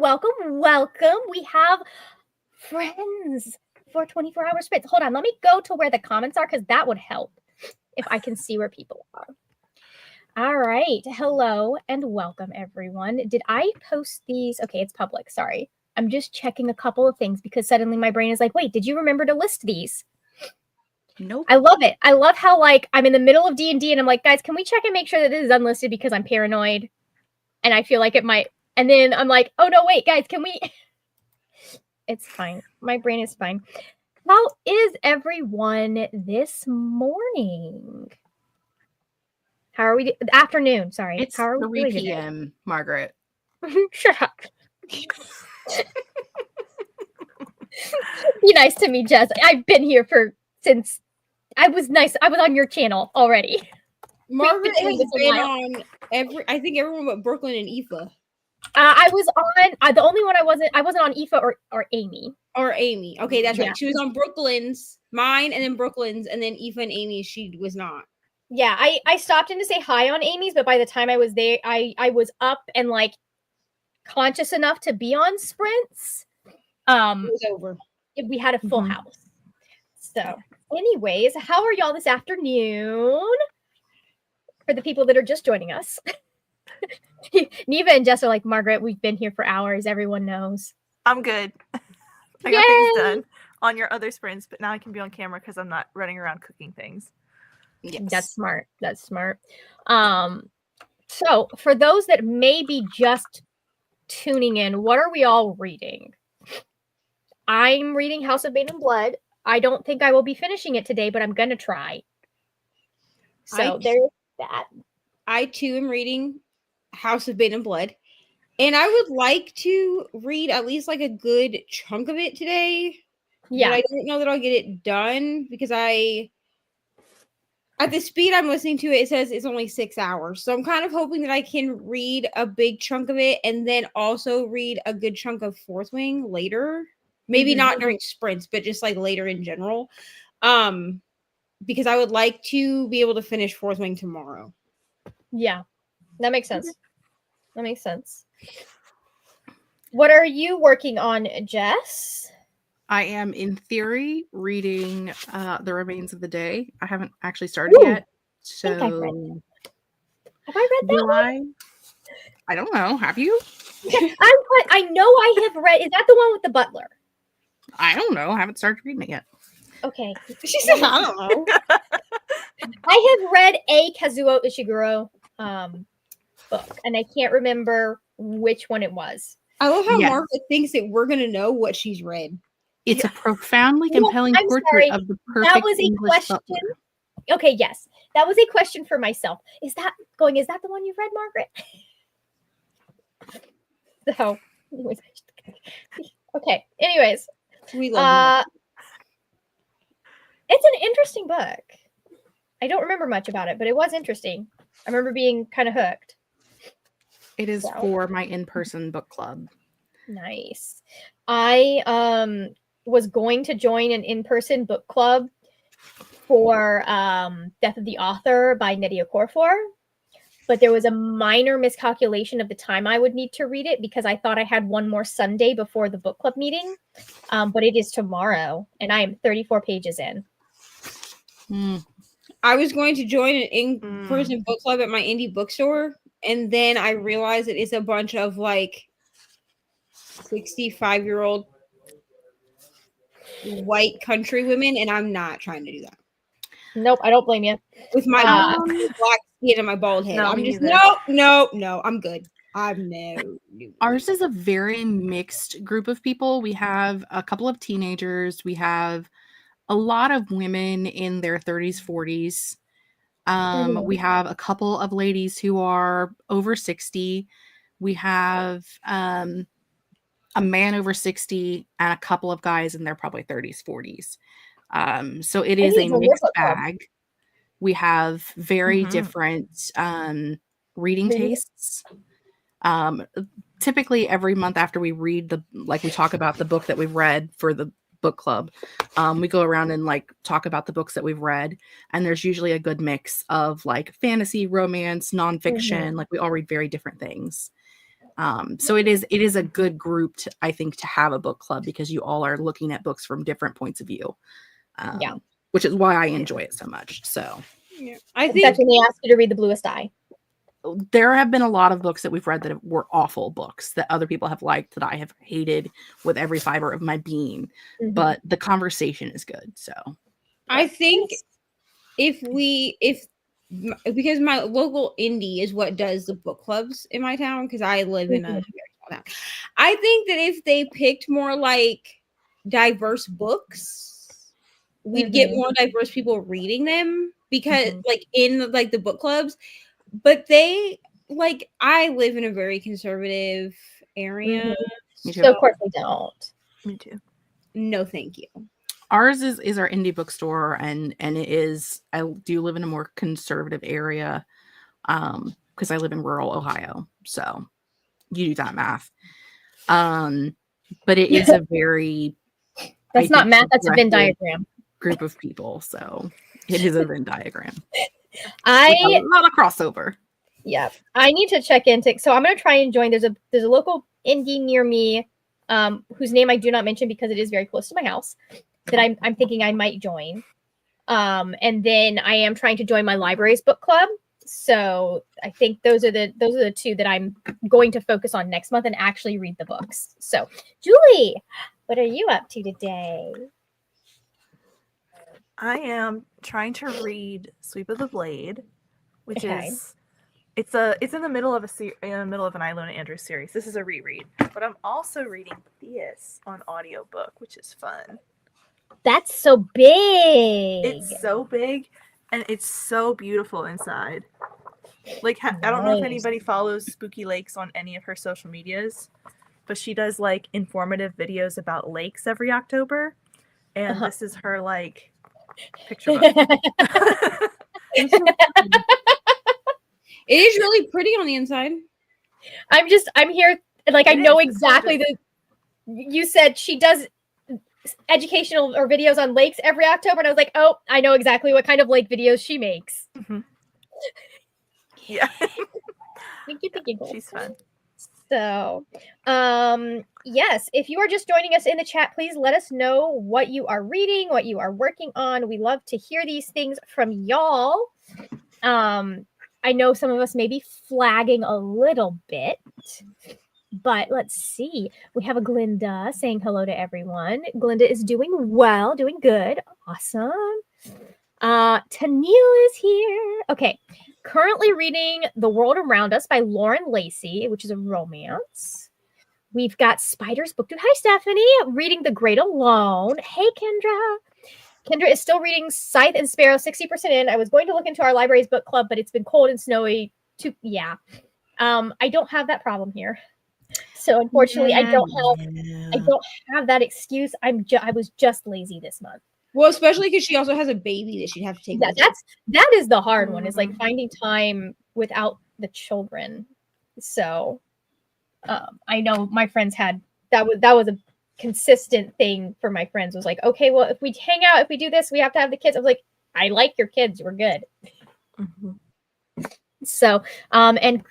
welcome. We have friends for 24-hour sprints. Hold on, let me go to where the comments are because that would help if I can see where people are. All right. Hello and welcome, everyone. Did I post these? Okay, it's public. Sorry. I'm just checking a couple of things because suddenly my brain is like, wait, did you remember to list these? Nope. I love it. I love how I'm in the middle of D&D and I'm like, guys, can we check and make sure that this is unlisted because I'm paranoid and I feel like it might. And then I'm like, oh no, wait, guys, can we? It's fine. My brain is fine. How is everyone this morning? How are we? Afternoon, sorry. It's How are we 3 p.m., Margaret. Shut up. Be nice to me, Jess. I've been here since I was nice. I was on your channel already. Margaret has been on I think everyone but Brooklyn and Aoife. I was on the only one I wasn't on Aoife or Amy. Or Amy. Okay, that's right. Yeah. She was on Brooklyn's, mine, and then Brooklyn's, and then Aoife and Amy, she was not. Yeah, I stopped in to say hi on Amy's, but by the time I was there, I was up and conscious enough to be on sprints. It was over. We had a full house. So, anyways, how are y'all this afternoon? For the people that are just joining us. Neva and Jess are like, Margaret, we've been here for hours. Everyone knows. I'm good. I got things done on your other sprints, but now I can be on camera because I'm not running around cooking things. Yes. That's smart. So for those that may be just tuning in, what are we all reading? I'm reading House of Bane and Blood. I don't think I will be finishing it today, but I'm gonna try. So there's that. I too am reading House of Bane and Blood. And I would like to read at least a good chunk of it today. Yeah. But I don't know that I'll get it done because at the speed I'm listening to it, it says it's only 6 hours. So I'm kind of hoping that I can read a big chunk of it and then also read a good chunk of Fourth Wing later. Maybe not during sprints, but just later in general. Because I would like to be able to finish Fourth Wing tomorrow. Yeah, that makes sense. What are you working on, Jess? I am, in theory, reading The Remains of the Day. I haven't actually started yet. So Have I read that one? I don't know. Have you? I know I have read. Is that the one with the butler? I don't know. I haven't started reading it yet. Okay. She said, I don't know. I have read a Kazuo Ishiguro book, and I can't remember which one it was. I love how Margaret thinks that we're going to know what she's read. It's a profoundly compelling portrait of the perfect that was a English question. butler. Okay, yes. That was a question for myself. Is that the one you've read, Margaret? So, anyways. Okay. Anyways. We love it's an interesting book. I don't remember much about it, but it was interesting. I remember being kind of hooked. It is for my in-person book club. Nice. I was going to join an in-person book club for Death of the Author by Nnedi Okorafor, but there was a minor miscalculation of the time I would need to read it because I thought I had one more Sunday before the book club meeting, but it is tomorrow, and I am 34 pages in. I was going to join an in-person book club at my indie bookstore, and then I realized that it's a bunch of 65-year-old white country women, and I'm not trying to do that. Nope, I don't blame you. With my black skin and my bald head. I'm just, no, I'm good. I'm no. Ours is a very mixed group of people. We have a couple of teenagers. We have a lot of women in their 30s, 40s. We have a couple of ladies who are over 60. We have a man over 60 and a couple of guys in their probably 30s, 40s. So it is a mixed bag. We have very different reading tastes. Typically every month after we read we talk about the book that we've read for the book club, we go around and talk about the books that we've read, and there's usually a good mix of fantasy, romance, nonfiction. We all read very different things. So it is a good group to, I think, to have a book club because you all are looking at books from different points of view. Yeah. Which is why I enjoy it so much. So Yeah. I think Especially when they ask you to read The Bluest Eye. there have been a lot of books that we've read that were awful books that other people have liked that I have hated with every fiber of my being. Mhm. But the conversation is good. So I think because my local indie is what does the book clubs in my town because I live in a very small town. I think that if they picked more like diverse books, we'd get more diverse people reading them because like in like the book clubs. But they like I live in a very conservative area. Me too. So of course they don't. Me too. No, thank you. Ours is our indie bookstore, and it is. I do live in a more conservative area, because I live in rural Ohio. So you do that math. But it is a very That's not math. That's a Venn diagram. Group of people. So it is a Venn diagram. A lot of crossover. Yeah, I need to check into. So I'm gonna try and join. There's a local indie near me, whose name I do not mention because it is very close to my house. That I'm thinking I might join. And then I am trying to join my library's book club. So I think those are the two that I'm going to focus on next month and actually read the books. So Julie, what are you up to today? I am trying to read Sweep of the Blade, which Okay. is it's in the middle of an I, Lona Andrews series. This is a reread, but I'm also reading Theus on audiobook, which is fun. That's so big. It's so big, and it's so beautiful inside. Like, I don't know if anybody follows Spooky Lakes on any of her social medias, but she does like informative videos about lakes every October, and this is her like picture book. It is really pretty on the inside. I'm here. Like, I know exactly you said she does educational or videos on lakes every October, and I was like, oh, I know exactly what kind of lake videos she makes. Yeah. Thank you. She's fun. So, yes, if you are just joining us in the chat, please let us know what you are reading, what you are working on. We love to hear these things from y'all. I know some of us may be flagging a little bit, but let's see. We have a Glinda saying hello to everyone. Glinda is doing well, doing good. Awesome. Tennille is here. Okay. Currently reading The World Around Us by Lauren Lacey, which is a romance. We've got Spider's Book Dude. Hi, Stephanie. Reading The Great Alone. Hey, Kendra. Kendra is still reading Scythe and Sparrow, 60% in. I was going to look into our library's book club, but it's been cold and snowy. I don't have that problem here. So unfortunately, I don't have that excuse. I was just lazy this month. Well, especially because she also has a baby that she'd have to take. That is the hard one. Is like finding time without the children. So, I know my friends had that was a consistent thing for my friends. Was like, okay, well, if we hang out, if we do this, we have to have the kids. I was like, I like your kids. We're good. So, and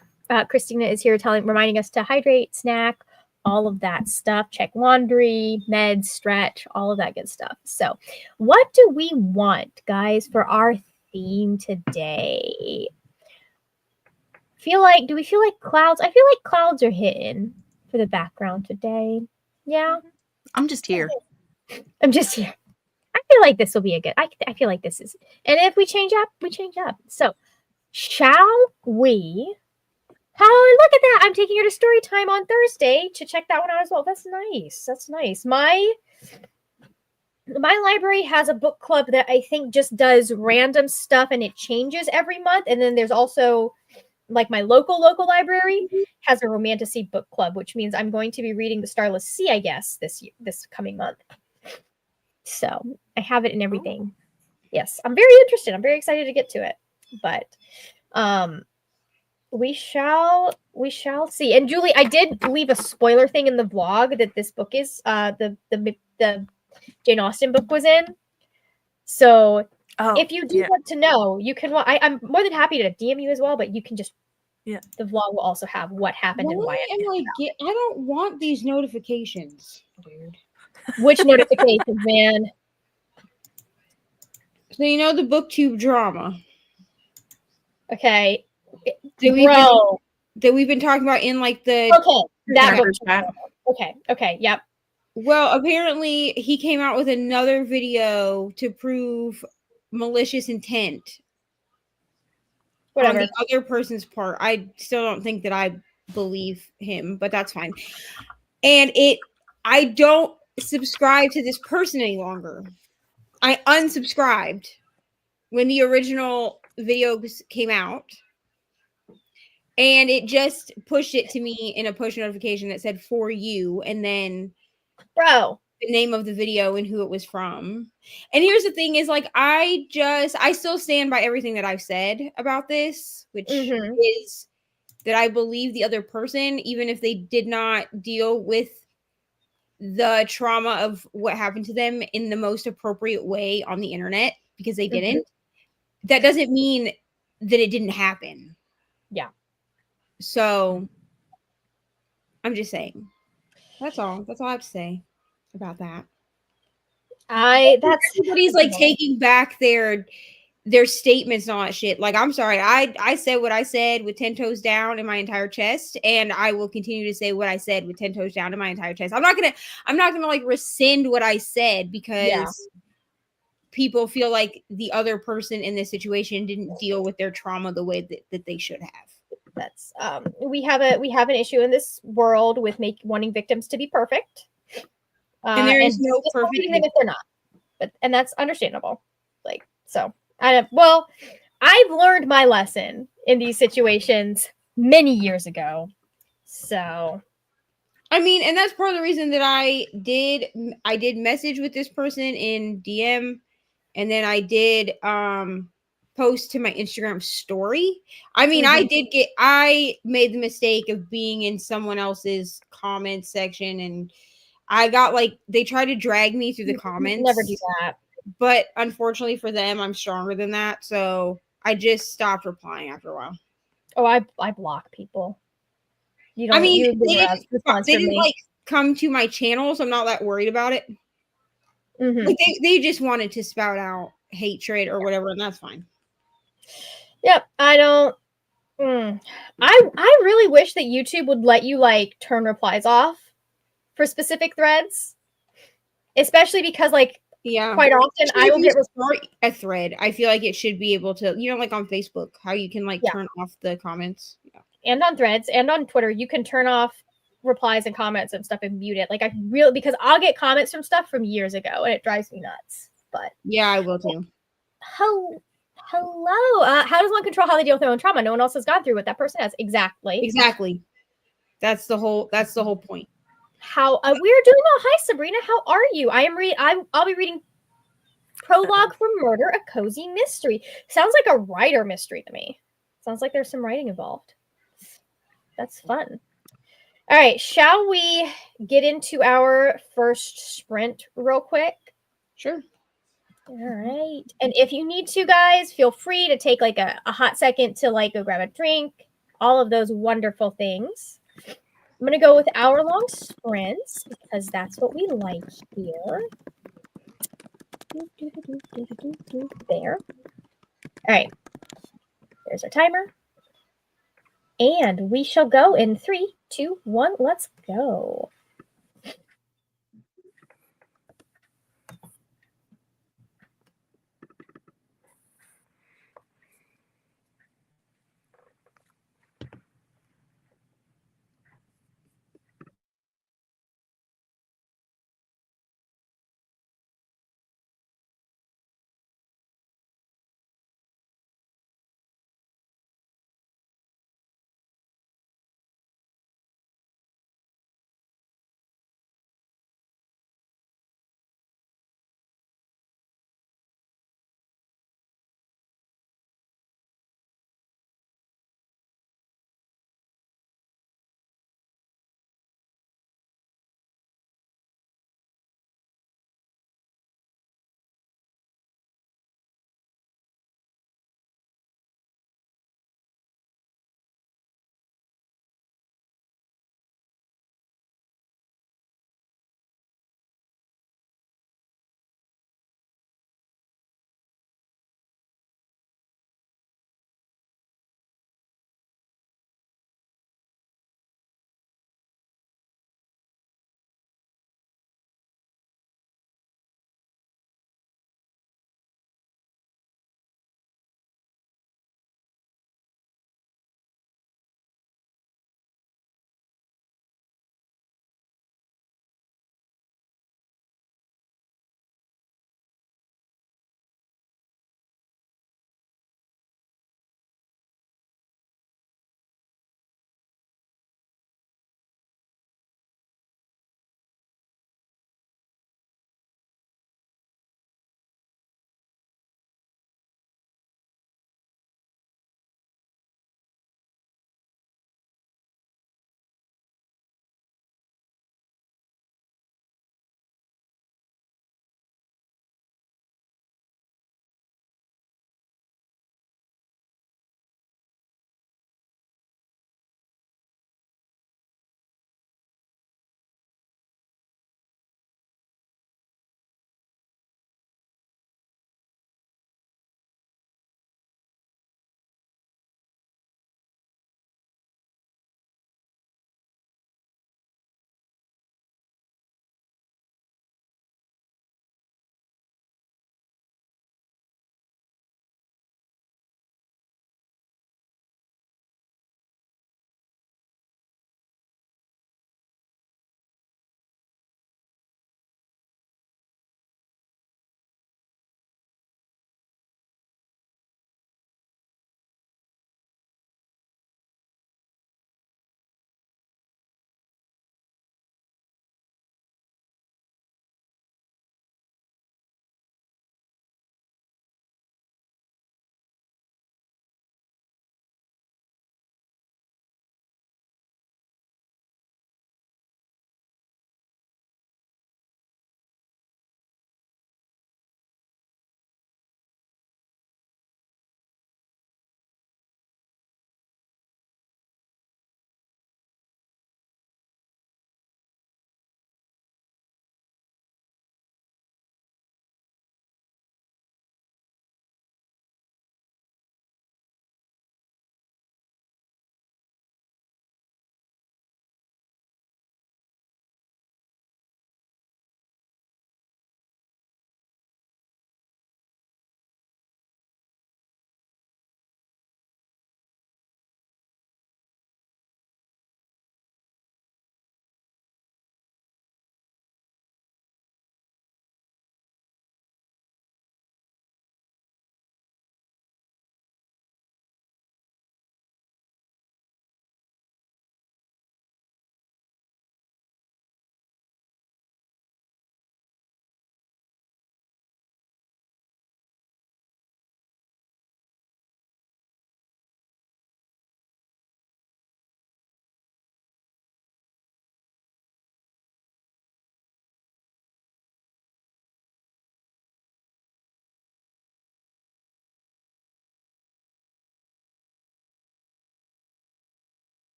Christina is here reminding us to hydrate, snack, all of that stuff. Check laundry, meds, stretch, all of that good stuff. So, what do we want, guys, for our theme today? Do we feel like clouds? I feel like clouds are hitting for the background today. Yeah. I'm just here. I feel like this will be a good. I feel like this is. And if we change up, we change up. So, shall we? Oh, look at that. I'm taking her to story time on Thursday to check that one out as well. That's nice. My library has a book club that I think just does random stuff and it changes every month. And then there's also like my local library has a romantasy book club, which means I'm going to be reading The Starless Sea, I guess, this coming month. So I have it in everything. Yes, I'm very interested. I'm very excited to get to it. But we shall see. And Julie, I did leave a spoiler thing in the vlog that this book is the Jane Austen book was in. So if you do want to know, you can. I'm more than happy to DM you as well, but you can just Yeah. the vlog will also have what happened and why. I don't want these notifications, dude. Which notifications, man? So you know the booktube drama Okay, that we've been talking about in like the that Group chat. okay, yep. Well, apparently he came out with another video to prove malicious intent Whatever. on the other person's part. I still don't think that I believe him, but that's fine. And I don't subscribe to this person any longer. I unsubscribed when the original videos came out. And it just pushed it to me in a push notification that said for you, and then Bro, the name of the video and who it was from. And here's the thing is like I still stand by everything that I've said about this, which is that I believe the other person, even if they did not deal with the trauma of what happened to them in the most appropriate way on the internet, because they didn't. That doesn't mean that it didn't happen. Yeah. So I'm just saying. That's all. That's all I have to say about that. Everybody's like taking back their statements and all that shit. Like, I'm sorry. I said what I said with 10 toes down in my entire chest, and I will continue to say what I said with 10 toes down in my entire chest. I'm not gonna like rescind what I said because people feel like the other person in this situation didn't deal with their trauma the way that they should have. That's we have an issue in this world with wanting victims to be perfect, and there is no perfect even if they're not, and that's understandable. Like, so I've learned my lesson in these situations many years ago. So I mean, and that's part of the reason that I did message with this person in DM, and then I did post to my Instagram story. I mean, I made the mistake of being in someone else's comment section, and I got like, they tried to drag me through the comments. Never do that. But unfortunately for them, I'm stronger than that. So I just stopped replying after a while. Oh, I block people. You don't. I mean, they didn't like come to my channel, so I'm not that worried about it. Like they just wanted to spout out hatred or whatever, and that's fine. Yep, I don't. I really wish that YouTube would let you like turn replies off for specific threads, especially because like quite often I will get a thread. I feel like it should be able to, like on Facebook, how you can like turn off the comments. Yeah. And on threads and on Twitter, you can turn off replies and comments and stuff and mute it. Like because I'll get comments from stuff from years ago and it drives me nuts. But yeah, I will too. Hello. How does one control how they deal with their own trauma? No one else has gone through what that person has. Exactly. That's the whole point. How we're doing well. Hi Sabrina, how are you? I'll be reading Prologue for Murder, a Cozy Mystery. Sounds like a writer mystery to me. Sounds like there's some writing involved. That's fun. All right, shall we get into our first sprint real quick? Sure. All right. And if you need to, guys, feel free to take like a hot second to like go grab a drink, all of those wonderful things. I'm going to go with hour-long sprints because that's what we like here. There. All right. There's our timer. And we shall go in 3, 2, 1. Let's go.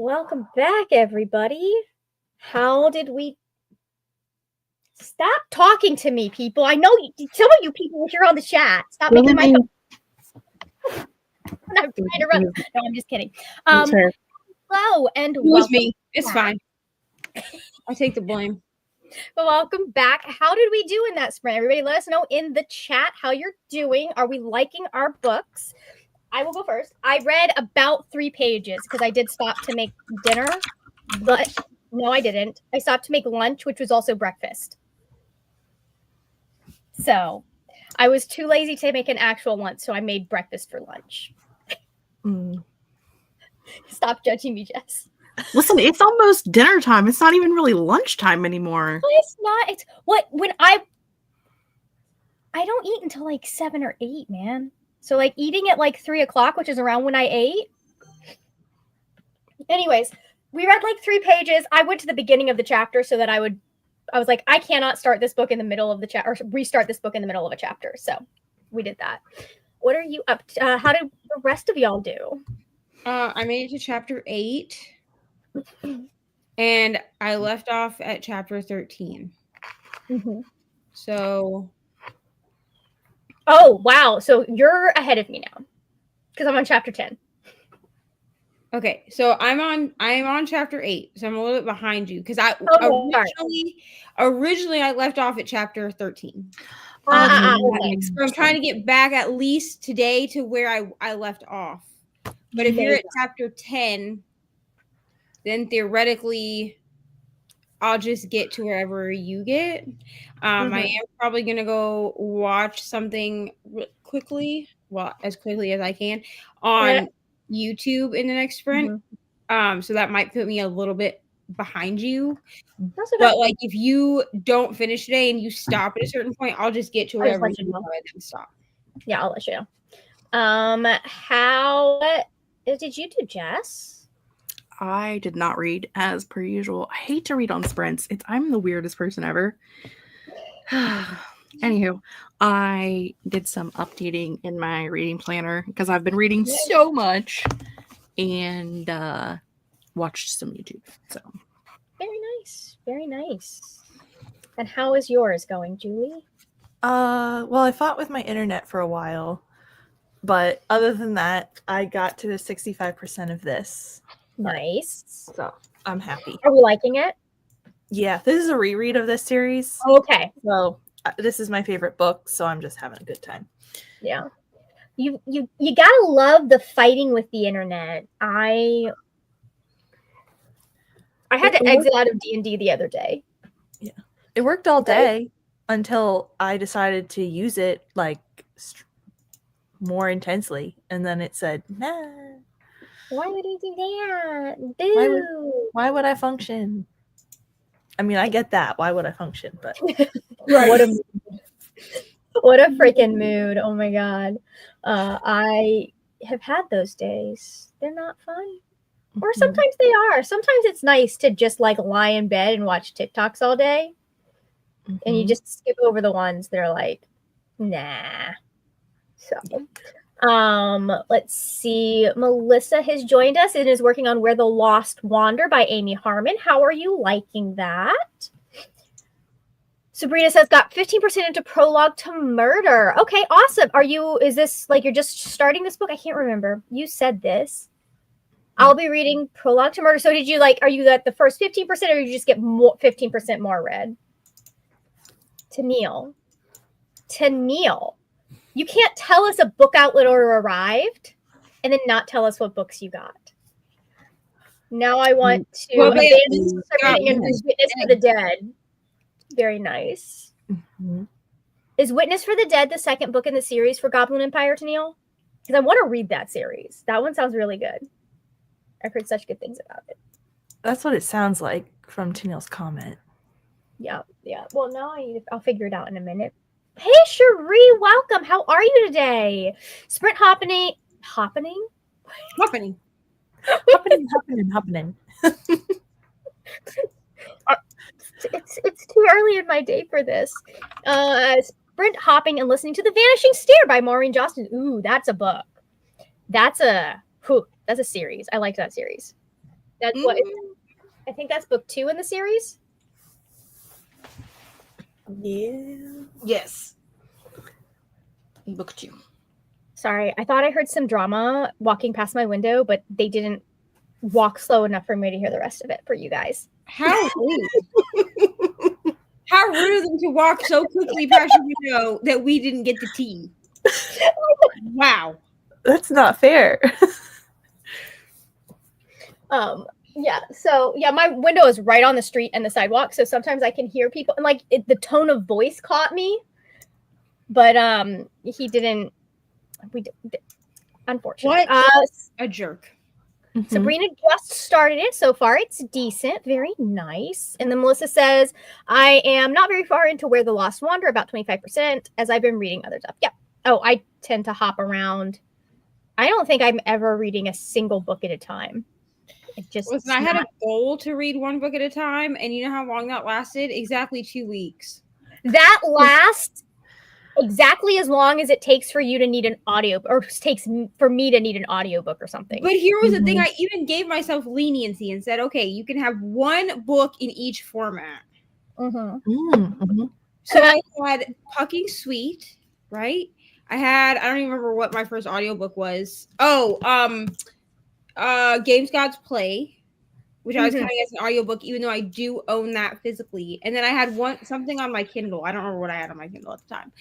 Welcome back, everybody. How did we... Stop talking to me, people. I know some of you people, if you're on the chat, stop making my... I'm trying to run. No, I'm just kidding. Hello, and It was welcome me. It's back. fine. I take the blame. Welcome back. How did we do in that sprint? Everybody let us know in the chat how you're doing. Are we liking our books? I will go first. I read about 3 pages because I did stop to make dinner, but no, I didn't. I stopped to make lunch, which was also breakfast. So I was too lazy to make an actual lunch, so I made breakfast for lunch. Stop judging me, Jess. Listen, it's almost dinner time. It's not even really lunchtime anymore. Well, it's not. It's what when I don't eat until like 7 or 8, man. So like eating at like 3 o'clock, which is around when I ate. Anyways, we read like 3 pages. I went to the beginning of the chapter so that I was like, I cannot start this book in the middle of the chapter, or restart this book in the middle of a chapter. So we did that. What are you up to? How did the rest of y'all do? I made it to chapter 8. And I left off at chapter 13. Mm-hmm. So. Oh, wow. So you're ahead of me now because I'm on chapter 10. Okay, so I'm on chapter 8, so I'm a little bit behind you because originally I left off at chapter 13. Okay. So I'm trying to get back at least today to where I left off. But if you're at chapter 10, then theoretically I'll just get to wherever you get. I am probably gonna go watch something quickly, well, as quickly as I can on YouTube in the next sprint. So that might put me a little bit behind you. But like if you don't finish today and you stop at a certain point, I'll just get to wherever you go and then stop. Yeah, I'll let you know. How did you do, Jess? I did not read as per usual. I hate to read on sprints. I'm the weirdest person ever. Anywho, I did some updating in my reading planner because I've been reading so much and watched some YouTube. So very nice. Very nice. And how is yours going, Julie? Well, I fought with my internet for a while, but other than that, I got to 65% of this. Nice. So I'm happy. Are we liking it? Yeah, this is a reread of this series. Okay. So this is my favorite book, so I'm just having a good time. Yeah. You gotta love the fighting with the internet. I had to exit out of D&D the other day. Yeah. It worked all day until I decided to use it like more intensely, and then it said, nah. Why would you do that? Dude. Why would I function? I mean, I get that. Why would I function? But what a freaking mood. Oh my god. I have had those days. They're not fun. Or sometimes they are. Sometimes it's nice to just like lie in bed and watch TikToks all day. And you just skip over the ones that are like, nah. So let's see. Melissa has joined us and is working on Where the Lost Wander by Amy Harmon. How are you liking that? Sabrina says, got 15% into Prologue to Murder. Okay, awesome. Is this like you're just starting this book? I can't remember. You said this. I'll be reading Prologue to Murder. So did you are you at the first 15% or did you just get 15% more read? To Neil. You can't tell us a book outlet order arrived and then not tell us what books you got. Now I want to abandon reading and Witness for the Dead. Very nice. Is Witness for the Dead the second book in the series for Goblin Empire, to Neil? Because I want to read that series. That one sounds really good. I've heard such good things about it. That's what it sounds like from Tennille's comment. Yeah. Well, now I'll figure it out in a minute. Hey, Cherie, welcome. How are you today? Sprint happening. It's too early in my day for this. Sprint hopping and listening to The Vanishing Stair by Maureen Johnston. Ooh, that's a book. That's a series. I liked that series. That's what I think that's book 2 in the series. Yeah. Yes. Book 2. Sorry, I thought I heard some drama walking past my window, but they didn't walk slow enough for me to hear the rest of it for you guys. How rude. How rude of them to walk so quickly past your window that we didn't get the tea. Wow. That's not fair. Yeah, so yeah, my window is right on the street and the sidewalk, so sometimes I can hear people, and like the tone of voice caught me, but he didn't. Unfortunately, What a jerk. Sabrina just started it so far. It's decent, very nice. And then Melissa says, I am not very far into Where the Lost Wander, about 25%, as I've been reading other stuff. Yeah. Oh, I tend to hop around. I don't think I'm ever reading a single book at a time. Listen, I had a goal to read one book at a time, and you know how long that lasted? Exactly 2 weeks. That lasts exactly as long as it takes for you to need an audio, or takes for me to need an audiobook or something. But here was the thing, I even gave myself leniency and said, okay, you can have one book in each format. So I had Pucking Sweet, right? I don't even remember what my first audiobook was. Games Gods Play, which I was counting as an audiobook, even though I do own that physically. And then I had something on my Kindle. I don't remember what I had on my Kindle at the time.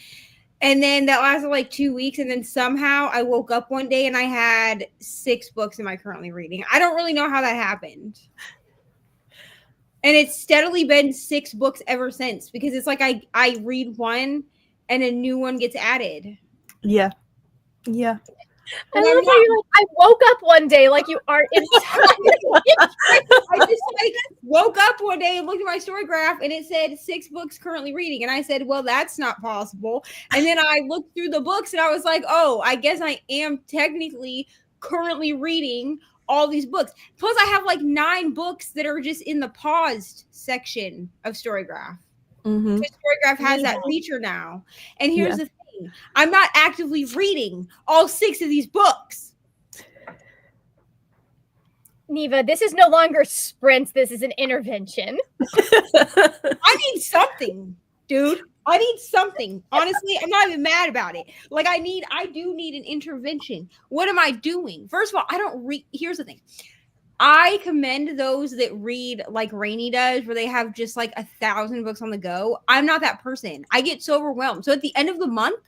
And then that lasted like 2 weeks. And then somehow I woke up one day and I had 6 books am I currently reading. I don't really know how that happened. And it's steadily been 6 books ever since, because it's like I read one and a new one gets added. Yeah. Yeah. I love how you're like, I woke up one day like you are inside. I just woke up one day and looked at my story graph and it said 6 books currently reading. And I said, well, that's not possible. And then I looked through the books and I was like, oh, I guess I am technically currently reading all these books. Plus I have like 9 books that are just in the paused section of Storygraph. Storygraph has that feature now. And here's the thing. I'm not actively reading all 6 of these books. Neva, this is no longer sprints. This is an intervention. I need something, dude. I need something. Honestly, I'm not even mad about it. Like I do need an intervention. What am I doing? First of all, I don't read. Here's the thing. I commend those that read like Rainey does, where they have just like 1,000 books on the go. I'm not that person. I get so overwhelmed. So at the end of the month,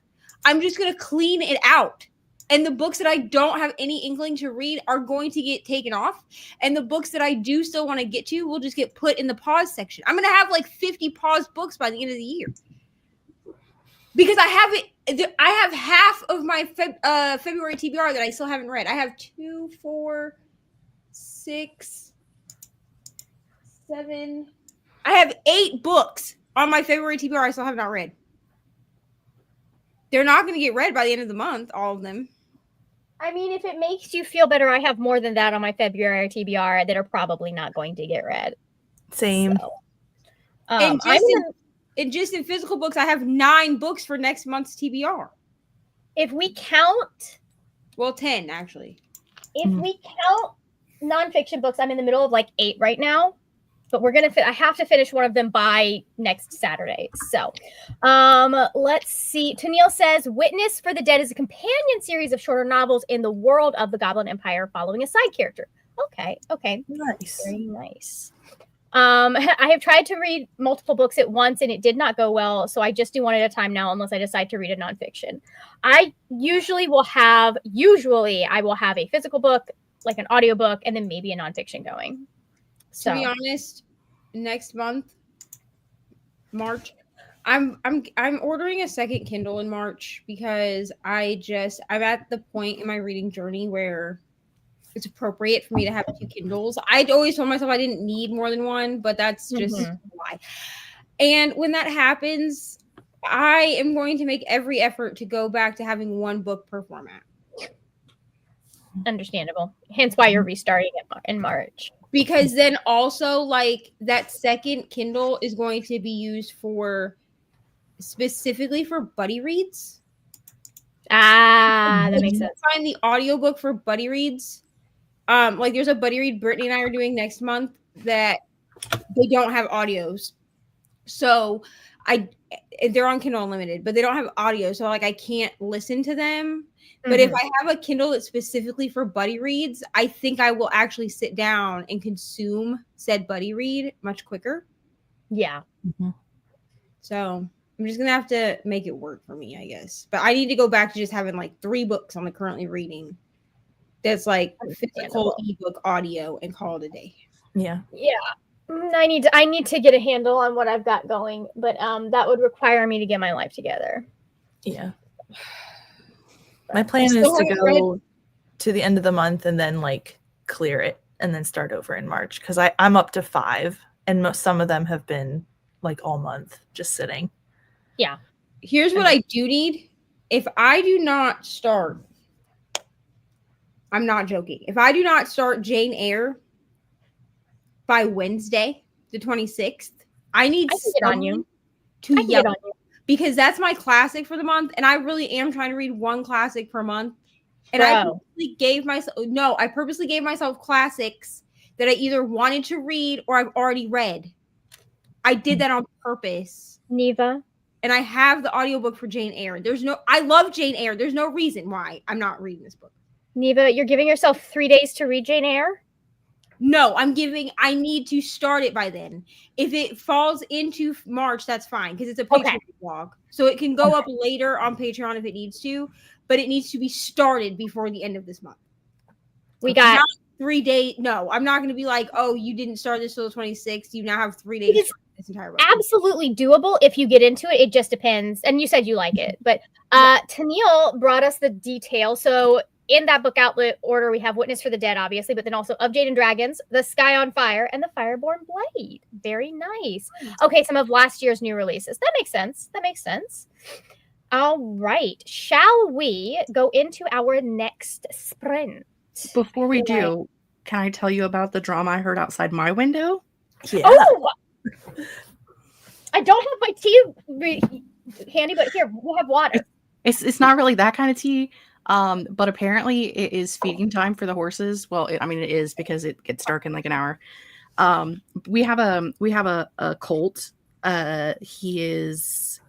I'm just going to clean it out. And the books that I don't have any inkling to read are going to get taken off. And the books that I do still want to get to will just get put in the pause section. I'm going to have like 50 paused books by the end of the year. Because I have half of my February TBR that I still haven't read. I have 2, 4, 6, 7. I have 8 books on my February TBR I still have not read. They're not going to get read by the end of the month, all of them. I mean, if it makes you feel better, I have more than that on my February TBR that are probably not going to get read. Same. So, and just in physical books, I have 9 books for next month's TBR. If we count... Well, 10, actually. If we count nonfiction books, I'm in the middle of like 8 right now. But we're going to I have to finish one of them by next Saturday. So let's see. Tennille says, Witness for the Dead is a companion series of shorter novels in the world of the Goblin Empire following a side character. Okay. Nice. Very nice. I have tried to read multiple books at once and it did not go well. So I just do one at a time now unless I decide to read a nonfiction. I usually will have a physical book, like an audiobook, and then maybe a nonfiction going. So. To be honest, next month, March, I'm ordering a second Kindle in March because I'm at the point in my reading journey where it's appropriate for me to have 2 Kindles. I'd always told myself I didn't need more than one, but that's just a lie. And when that happens, I am going to make every effort to go back to having 1 book per format. Understandable. Hence why you're restarting it in March. Because then also, like, that second Kindle is going to be used specifically for buddy reads. That makes sense. Find the audiobook for buddy reads. Like there's a buddy read Brittany and I are doing next month that they don't have audios. So they're on Kindle Unlimited, but they don't have audio. So like I can't listen to them. But if I have a Kindle that's specifically for buddy reads, I think I will actually sit down and consume said buddy read much quicker. Yeah. So I'm just gonna have to make it work for me, I guess. But I need to go back to just having like 3 books I'm currently reading. That's like physical ebook audio and call it a day. Yeah. Yeah. I need to get a handle on what I've got going, but that would require me to get my life together. Yeah. My plan is to go to the end of the month and then like clear it and then start over in March because I'm up to 5 and some of them have been like all month just sitting. Yeah. Here's what I do need. If I do not start, I'm not joking. If I do not start Jane Eyre by Wednesday, the 26th, I need someone to yell on you because that's my classic for the month. And I really am trying to read 1 classic per month. And I purposely gave myself classics that I either wanted to read or I've already read. I did that on purpose. Neva. And I have the audiobook for Jane Eyre. I love Jane Eyre. There's no reason why I'm not reading this book. Neva, you're giving yourself 3 days to read Jane Eyre? No, I need to start it by then. If it falls into March, that's fine because it's a Patreon blog. So it can go up later on Patreon if it needs to, but it needs to be started before the end of this month. We got not 3 days. No, I'm not going to be like, oh, you didn't start this till the 26th. You now have 3 days to start this entire book. Absolutely doable if you get into it. It just depends. And you said you like it, but Tennille brought us the detail. So in that book outlet order, we have Witness for the Dead, obviously, but then also Of Jade and Dragons, The Sky on Fire, and The Fireborn Blade. Very nice. Okay, some of last year's new releases. That makes sense. All right. Shall we go into our next sprint? Before we do, can I tell you about the drama I heard outside my window? Yeah. Oh! I don't have my tea handy, but here, we have water. It's not really that kind of tea. But apparently it is feeding time for the horses. Well, it is because it gets dark in like an hour. We have a colt. He is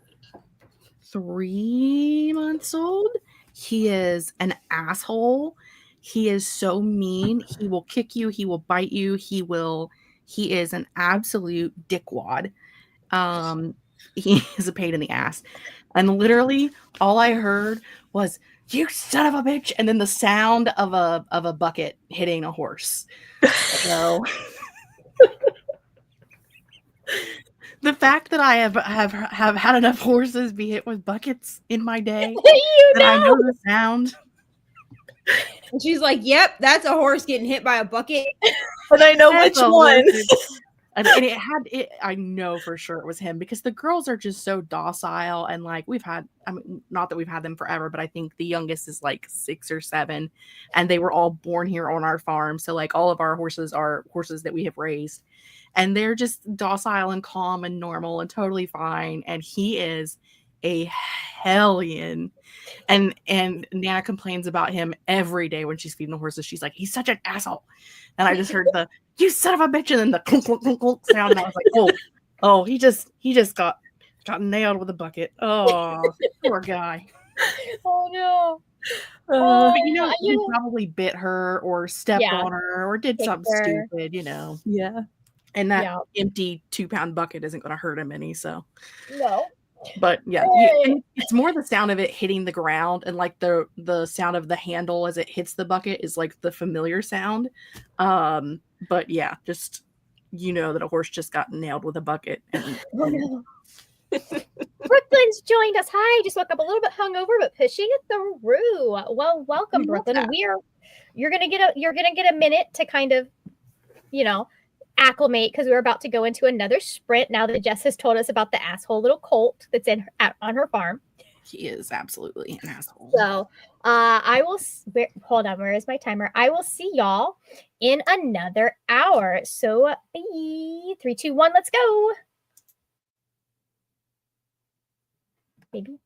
3 months old. He is an asshole. He is so mean. He will kick you. He will bite you. He is an absolute dickwad. He is a pain in the ass. And literally all I heard was, "You son of a bitch," and then the sound of a bucket hitting a horse. So the fact that I have had enough horses be hit with buckets in my day that I know the sound. And she's like, "Yep, that's a horse getting hit by a bucket." And I know which one. And I know for sure it was him because the girls are just so docile and like not that we've had them forever, but I think the youngest is like 6 or 7 and they were all born here on our farm. So like all of our horses are horses that we have raised and they're just docile and calm and normal and totally fine. And he is a hellion. And Nana complains about him every day when she's feeding the horses. She's like, "He's such an asshole." And I just heard the "you son of a bitch" and then the clunk, clunk, clunk, clunk sound. And I was like, oh, he just got nailed with a bucket. Oh, poor guy. Oh no. But he probably bit her or stepped on her or did something stupid, Yeah. And that empty 2-pound bucket isn't going to hurt him any. So no. But yeah, it's more the sound of it hitting the ground and like the sound of the handle as it hits the bucket is like the familiar sound. But yeah, just that a horse just got nailed with a bucket. And Brooklyn's joined us. Hi, just woke up a little bit hungover, but pushing it through. Well, welcome, Brooklyn. You're gonna get a minute to kind of, acclimate because we're about to go into another sprint now that Jess has told us about the asshole little colt that's on her farm. He is absolutely an asshole. So I will hold on. Where is my timer? I will see y'all in another hour. So 3, 2, 1, let's go. Baby.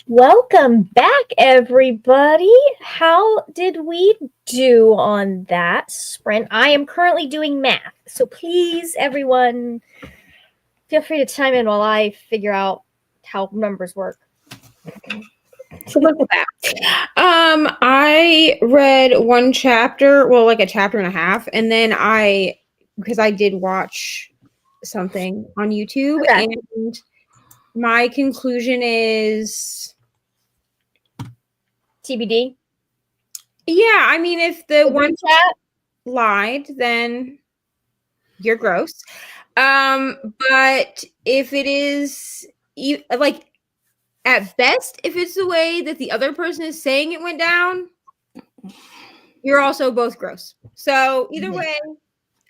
Welcome back, everybody. How did we do on that sprint? I am currently doing math, so please, everyone, feel free to chime in while I figure out how numbers work. So look at that. I read one chapter, well, like a chapter and a half, and then because I did watch something on YouTube, Okay. and my conclusion is TBD. Yeah, I mean, if the The one group chat. lied, then you're gross. But if it is like at best, if it's the way that the other person is saying it went down, you're also both gross. So either way,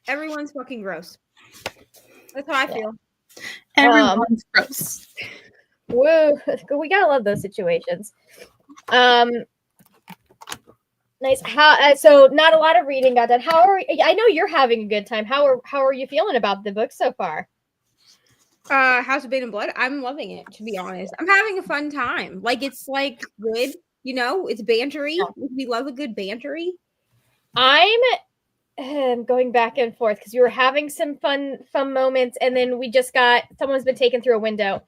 everyone's fucking gross. That's how I feel. Everyone's gross. Woo, we gotta love those situations. Nice. How? So not a lot of reading got done. How are? I know you're having a good time. How are you feeling about the book so far? House of Bane and Blood. I'm loving it, to be honest. I'm having a fun time. Like it's like good, it's bantery. Yeah. We love a good bantery. I'm going back and forth because we were having some fun moments, and then we just got someone's been taken through a window.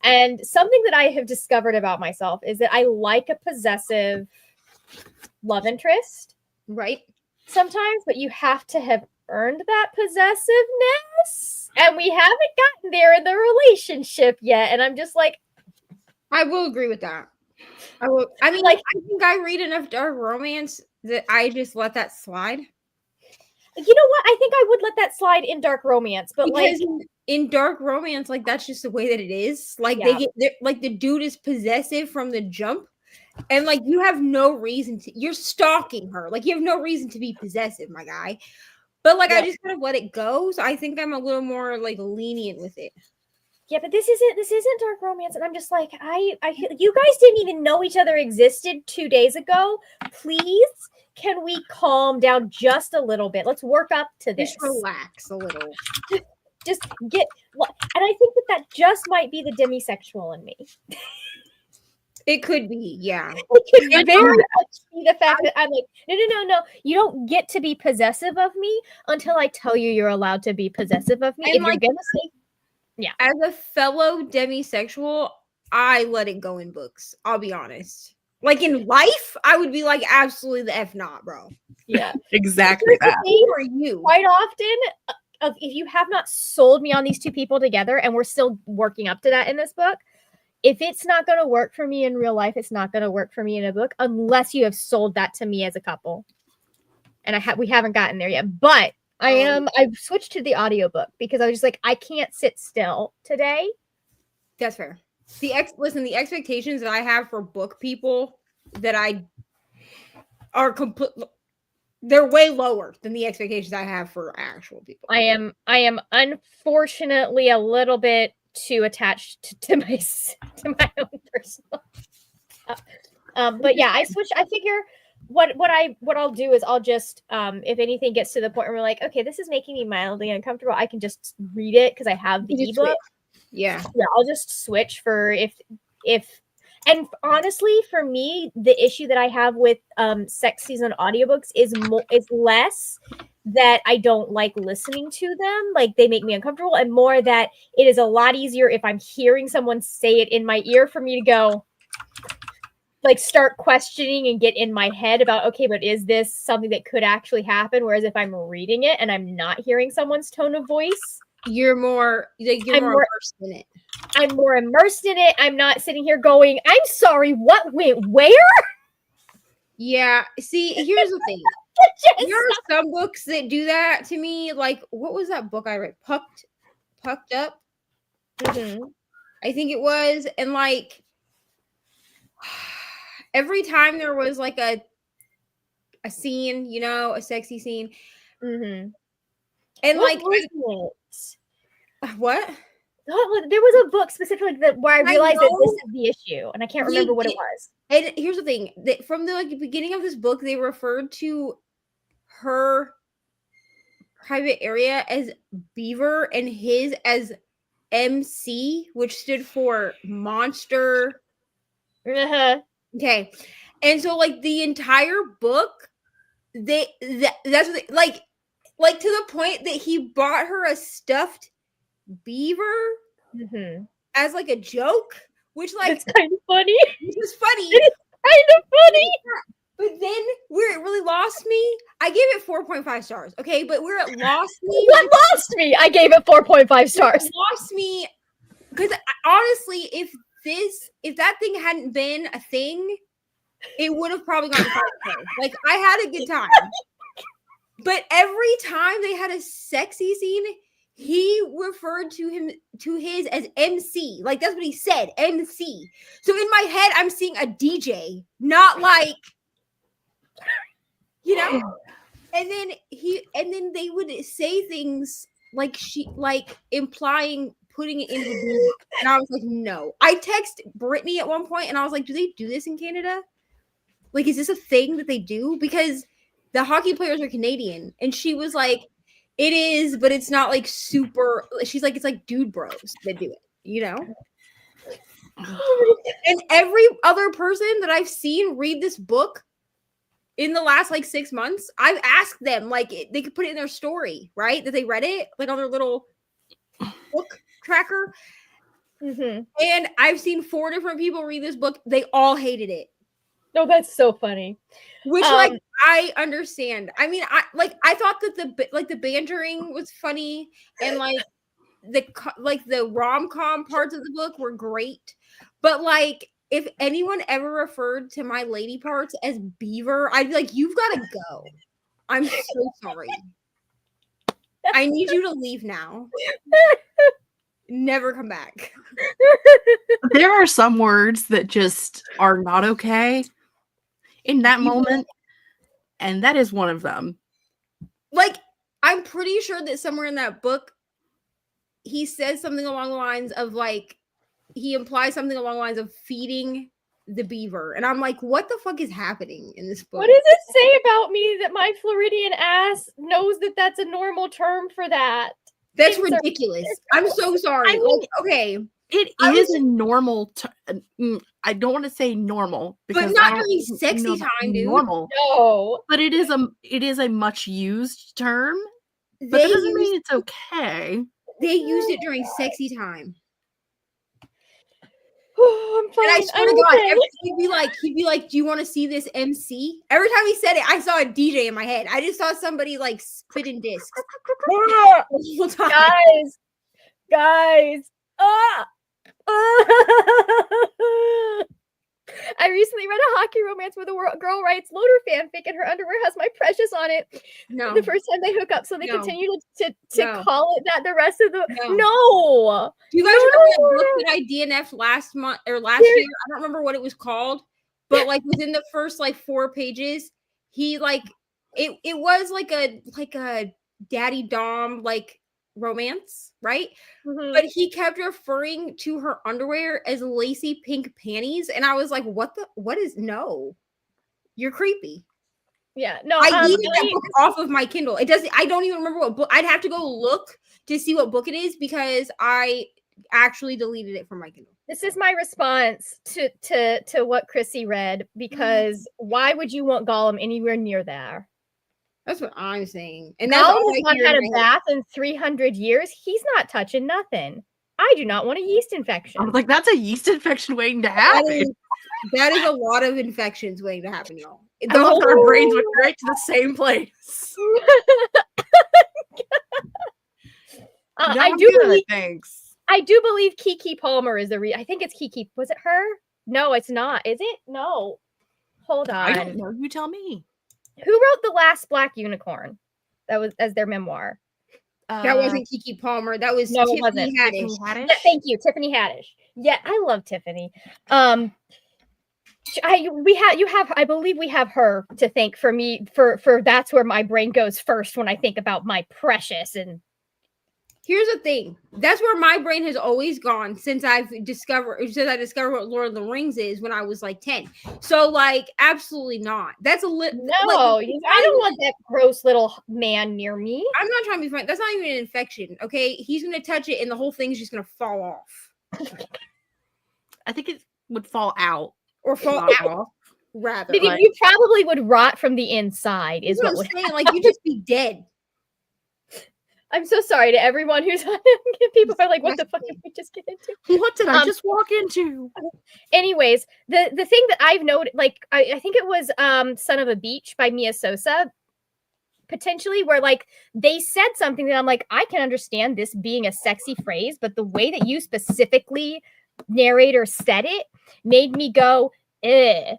And something that I have discovered about myself is that I like a possessive love interest, right? Sometimes, but you have to have earned that possessiveness, and we haven't gotten there in the relationship yet. And I'm just like, I will agree with that. I will. I mean, like, I think I read enough dark romance that I just let that slide. You know what? I think I would let that slide in dark romance, but because like in dark romance, like that's just the way that it is. Like like the dude is possessive from the jump, and like you have no reason to. You're stalking her. Like you have no reason to be possessive, my guy. But like I just kind of let it go. So I think I'm a little more like lenient with it. Yeah, but this isn't dark romance, and I'm just like, I you guys didn't even know each other existed 2 days ago. Please, can we calm down just a little bit? Let's work up to this. Just relax a little. Just get, and I think that just might be the demisexual in me. It could be, yeah. It could very much be the fact that I'm like, no. You don't get to be possessive of me until I tell you you're allowed to be possessive of me. And if like, you're gonna say, yeah. As a fellow demisexual, I let it go in books. I'll be honest. Like in life, I would be like, absolutely the F not, bro. Yeah, exactly that. Who are you? Quite often, if you have not sold me on these two people together, and we're still working up to that in this book, if it's not going to work for me in real life, it's not going to work for me in a book unless you have sold that to me as a couple. And we haven't gotten there yet, but I've switched to the audiobook because I was just like, I can't sit still today. That's fair. The expectations that I have for book people they're way lower than the expectations I have for actual people. I am unfortunately a little bit too attached to my own personal. But yeah, I switched. I figure what I'll do is I'll just if anything gets to the point where we're like, okay, this is making me mildly uncomfortable, I can just read it because I have the ebook. Yeah, I'll just switch for if. And honestly, for me, the issue that I have with sex season audiobooks is less that I don't like listening to them, like they make me uncomfortable, and more that it is a lot easier if I'm hearing someone say it in my ear for me to go, like, start questioning and get in my head about, okay, but is this something that could actually happen? Whereas if I'm reading it and I'm not hearing someone's tone of voice, you're more immersed in it. I'm more immersed in it. I'm not sitting here going, I'm sorry, what went where? Yeah. See, here's the thing. There are some books that do that to me. Like, what was that book I read? Pucked Up. Mm-hmm. I think it was. And like every time there was like a scene, a sexy scene. Mm-hmm. And what like was it? What? There was a book specifically where I realized that this is the issue, and I can't remember what it was. And here's the thing: that from the beginning of this book, they referred to her private area as Beaver and his as MC, which stood for Monster Uh-huh. Okay. And so like the entire book, that's what they, like to the point that he bought her a stuffed beaver Mm-hmm. as like a joke, which like It's kind of funny. which was funny. Kind of funny. But then where it really lost me, I gave it 4.5 stars. Okay, but where it lost me, What lost me? I gave it 4.5 stars. it lost me because honestly, if that thing hadn't been a thing, it would have probably gotten 5 stars. Like I had a good time. But every time they had a sexy scene, he referred to his as MC. Like that's what he said, MC. So in my head, I'm seeing a DJ, not like, you know. And then they would say things like implying putting it into the book. And I was like, no. I text Brittany at one point and I was like, do they do this in Canada? Like, is this a thing that they do? Because the hockey players are Canadian. And she was like, it is, but it's not like super. She's like, it's like dude bros that do it, you know? And every other person that I've seen read this book in the last like 6 months, I've asked them, like, they could put it in their story, right? That they read it, like on their little book tracker. Mm-hmm. And I've seen 4 different people read this book. They all hated it. No, that's so funny. Which, like, I understand. I mean, I thought that the bantering was funny, and like the rom-com parts of the book were great. But like, if anyone ever referred to my lady parts as beaver, I'd be like, you've got to go. I'm so sorry. I need you to leave now. Never come back. There are some words that just are not okay in that moment, and that is one of them. Like, I'm pretty sure that somewhere in that book, he says something along the lines of like, he implies something along the lines of feeding the beaver. And I'm like, what the fuck is happening in this book? What does it say about me that my Floridian ass knows that that's a normal term for that? That's ridiculous. I'm so sorry. I mean, okay. It is a normal. I don't want to say normal because but not during sexy time, dude. Normal, no. But it is a much used term. But that doesn't mean it's okay. They used it during sexy time. Oh, I'm fine. And I swear to God, he'd be like, do you want to see this MC? Every time he said it, I saw a DJ in my head. I just saw somebody like spitting discs. Guys. I recently read a hockey romance where the girl writes Loader fanfic and her underwear has my precious on it. No. The first time they hook up, so they continue to call it that the rest of the no. Do you guys remember that book that I DNF'd last year? I don't remember what it was called, but like within the first like 4 pages, he like it was like a daddy dom like romance, right? Mm-hmm. But he kept referring to her underwear as lacy pink panties, and I was like, what is no? You're creepy. Yeah, no, I needed that book off of my Kindle. I don't even remember what book. I'd have to go look to see what book it is because I actually deleted it from my Kindle. This is my response to what Chrissy read, because why would you want Gollum anywhere near there? That's what I'm saying. And that's Gollum has not had a bath in 300 years. He's not touching nothing. I do not want a yeast infection. I was like, that's a yeast infection waiting to happen. That is a lot of infections waiting to happen, y'all. Our brains went right to the same place. I do believe Kiki Palmer is I think it's Kiki. Was it her? No, it's not. Is it? No. Hold on. I don't know. You tell me. Who wrote The Last Black Unicorn? That was as their memoir. That wasn't Kiki Palmer. That was Tiffany Haddish. Yeah, thank you, Tiffany Haddish. Yeah, I love Tiffany. I believe we have her to thank for me for that's where my brain goes first when I think about my precious. And here's the thing. That's where my brain has always gone since I discovered what Lord of the Rings is when I was like 10. So like absolutely not. That's a little I don't want that gross little man near me. I'm not trying to be funny. That's not even an infection. Okay. He's gonna touch it and the whole thing's just gonna fall off. I think it would fall out. or fall Not out, off. rather. Maybe Like- you probably would rot from the inside, is That's what what would I'm saying. Like, you just be dead. I'm so sorry to everyone who's people are like, what the fuck did we just get into? What did I just walk into? Anyways, the thing that I've noted, like I think it was Son of a Beach by Mia Sosa, potentially, where like they said something that I'm like, I can understand this being a sexy phrase, but the way that you specifically narrator said it made me go, eh.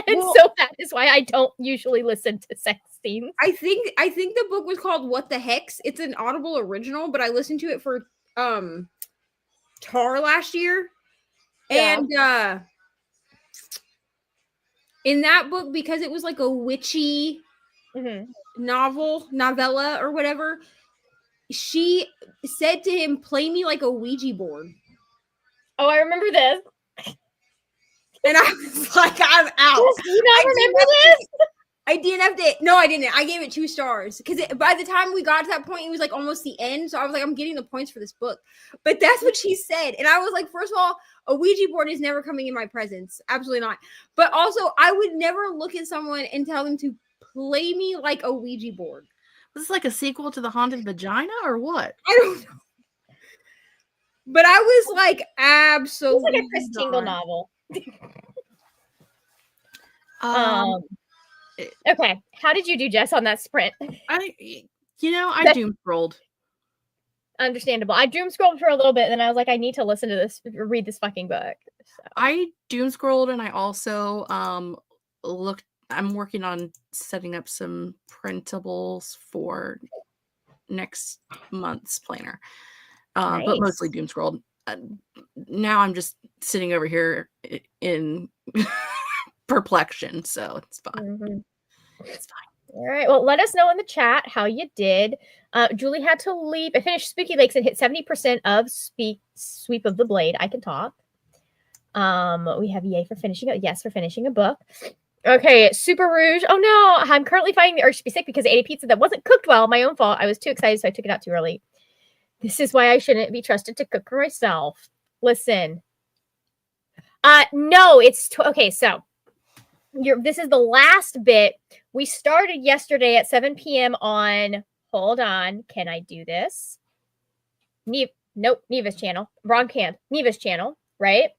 And Well, so that is why I don't usually listen to sex scenes. I think the book was called What the Hex. It's an Audible original, but I listened to it for Tar last year. Yeah. And in that book, because it was like a witchy novella or whatever, she said to him, play me like a Ouija board. Oh, I remember this. And I was like, I'm out. Do you not remember this? I DNF'd. No, I didn't. I gave it 2 stars because by the time we got to that point, it was like almost the end. So I was like, I'm getting the points for this book. But that's what she said. And I was like, first of all, a Ouija board is never coming in my presence. Absolutely not. But also, I would never look at someone and tell them to play me like a Ouija board. Was this like a sequel to The Haunted Vagina or what? I don't know. But I was like, absolutely. It's like a Chris Tingle novel. Okay, how did you do, Jess, on that sprint? I doom scrolled. Understandable. I doom scrolled for a little bit, and then I was like, I need to listen to this, read this fucking book. So. I doom scrolled, and I also looked. I'm working on setting up some printables for next month's planner, Nice. but mostly doom scrolled. Now I'm just sitting over here in perplexion, so it's fine. It's fine. All right. Well, let us know in the chat how you did. Julie had to leave. I finished Spooky Lakes and hit 70% of Sweep of the Blade. I can talk. We have yay for finishing it. Yes, for finishing a book. Okay, Super Rouge. Oh no, I'm currently fighting the urge to be sick because I ate a pizza that wasn't cooked well. My own fault. I was too excited, so I took it out too early. This is why I shouldn't be trusted to cook for myself. Listen. No, it's okay. So this is the last bit. We started yesterday at 7 p.m. on. Hold on. Can I do this? Nope. Neva's channel. Wrong can. Neva's channel. Right.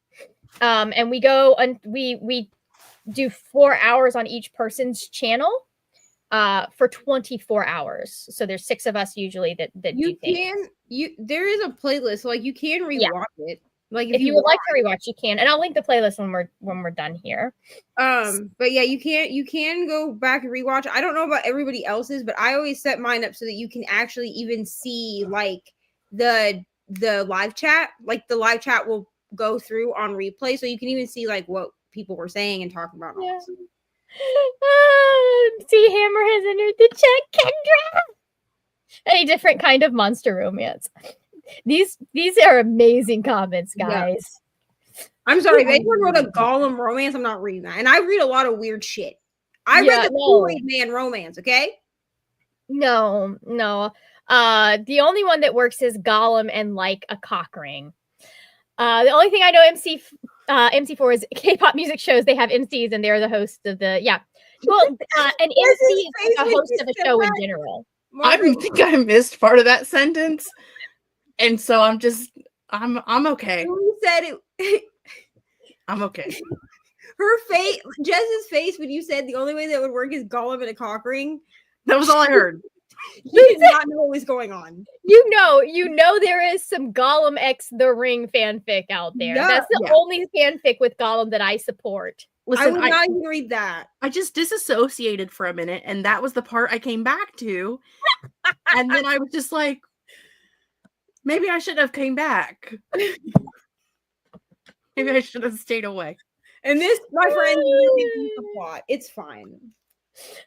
And we go and we do 4 hours on each person's channel. For 24 hours. So there's 6 of us usually that you do things. There is a playlist, so like you can rewatch it. Like if you would like to rewatch, you can, and I'll link the playlist when we're done here. But yeah, you can go back and rewatch. I don't know about everybody else's, but I always set mine up so that you can actually even see like the live chat. Like the live chat will go through on replay, so you can even see like what people were saying and talking about. Yeah. See, Hammer has entered the chat, Kendra. A different kind of monster romance. These are amazing comments, guys. Yeah. I'm sorry, if anyone wrote a Gollum romance, I'm not reading that. And I read a lot of weird shit. I read the Kool-Aid Man romance, okay? No. The only one that works is Gollum and like a cock ring. The only thing I know MC4 is K-pop music shows. They have MCs and they're the hosts of the Well, an MC is a host of a show in general. I think I missed part of that sentence, and so I'm okay. Who said it? I'm okay. Her face, Jess's face when you said the only way that would work is Gollum and a cock ring. That was all I heard. You did not know what was going on. You know there is some Gollum X The Ring fanfic out there. Yeah, that's the only fanfic with Gollum that I support. Listen, I would not even read that. I just disassociated for a minute, and that was the part I came back to. And then I was just like, maybe I shouldn't have came back. Maybe I should have stayed away. And this, my friend, is the plot. It's fine.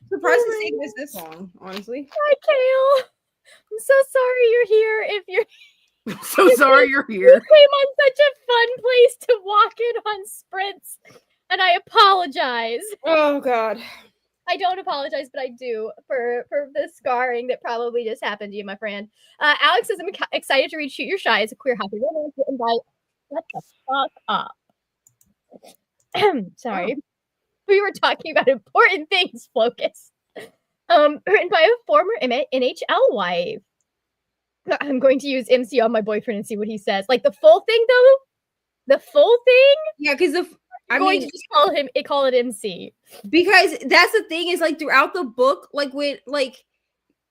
Surprised the taking us this long, honestly. Hi, Kale. I'm so sorry you're here. If you're I'm so sorry you're here. You came on such a fun place to walk in on sprints, and I apologize. Oh God. I don't apologize, but I do for the scarring that probably just happened to you, my friend. Alex says, I'm excited to read Shoot Your Shot. It's a queer happy romance written by... Shut the fuck up. Sorry. We were talking about important things, Focus. Written by a former NHL wife. I'm going to use MC on my boyfriend and see what he says. Like the full thing, though. The full thing. Yeah, because I'm going to just call it MC. Because that's the thing is like throughout the book, like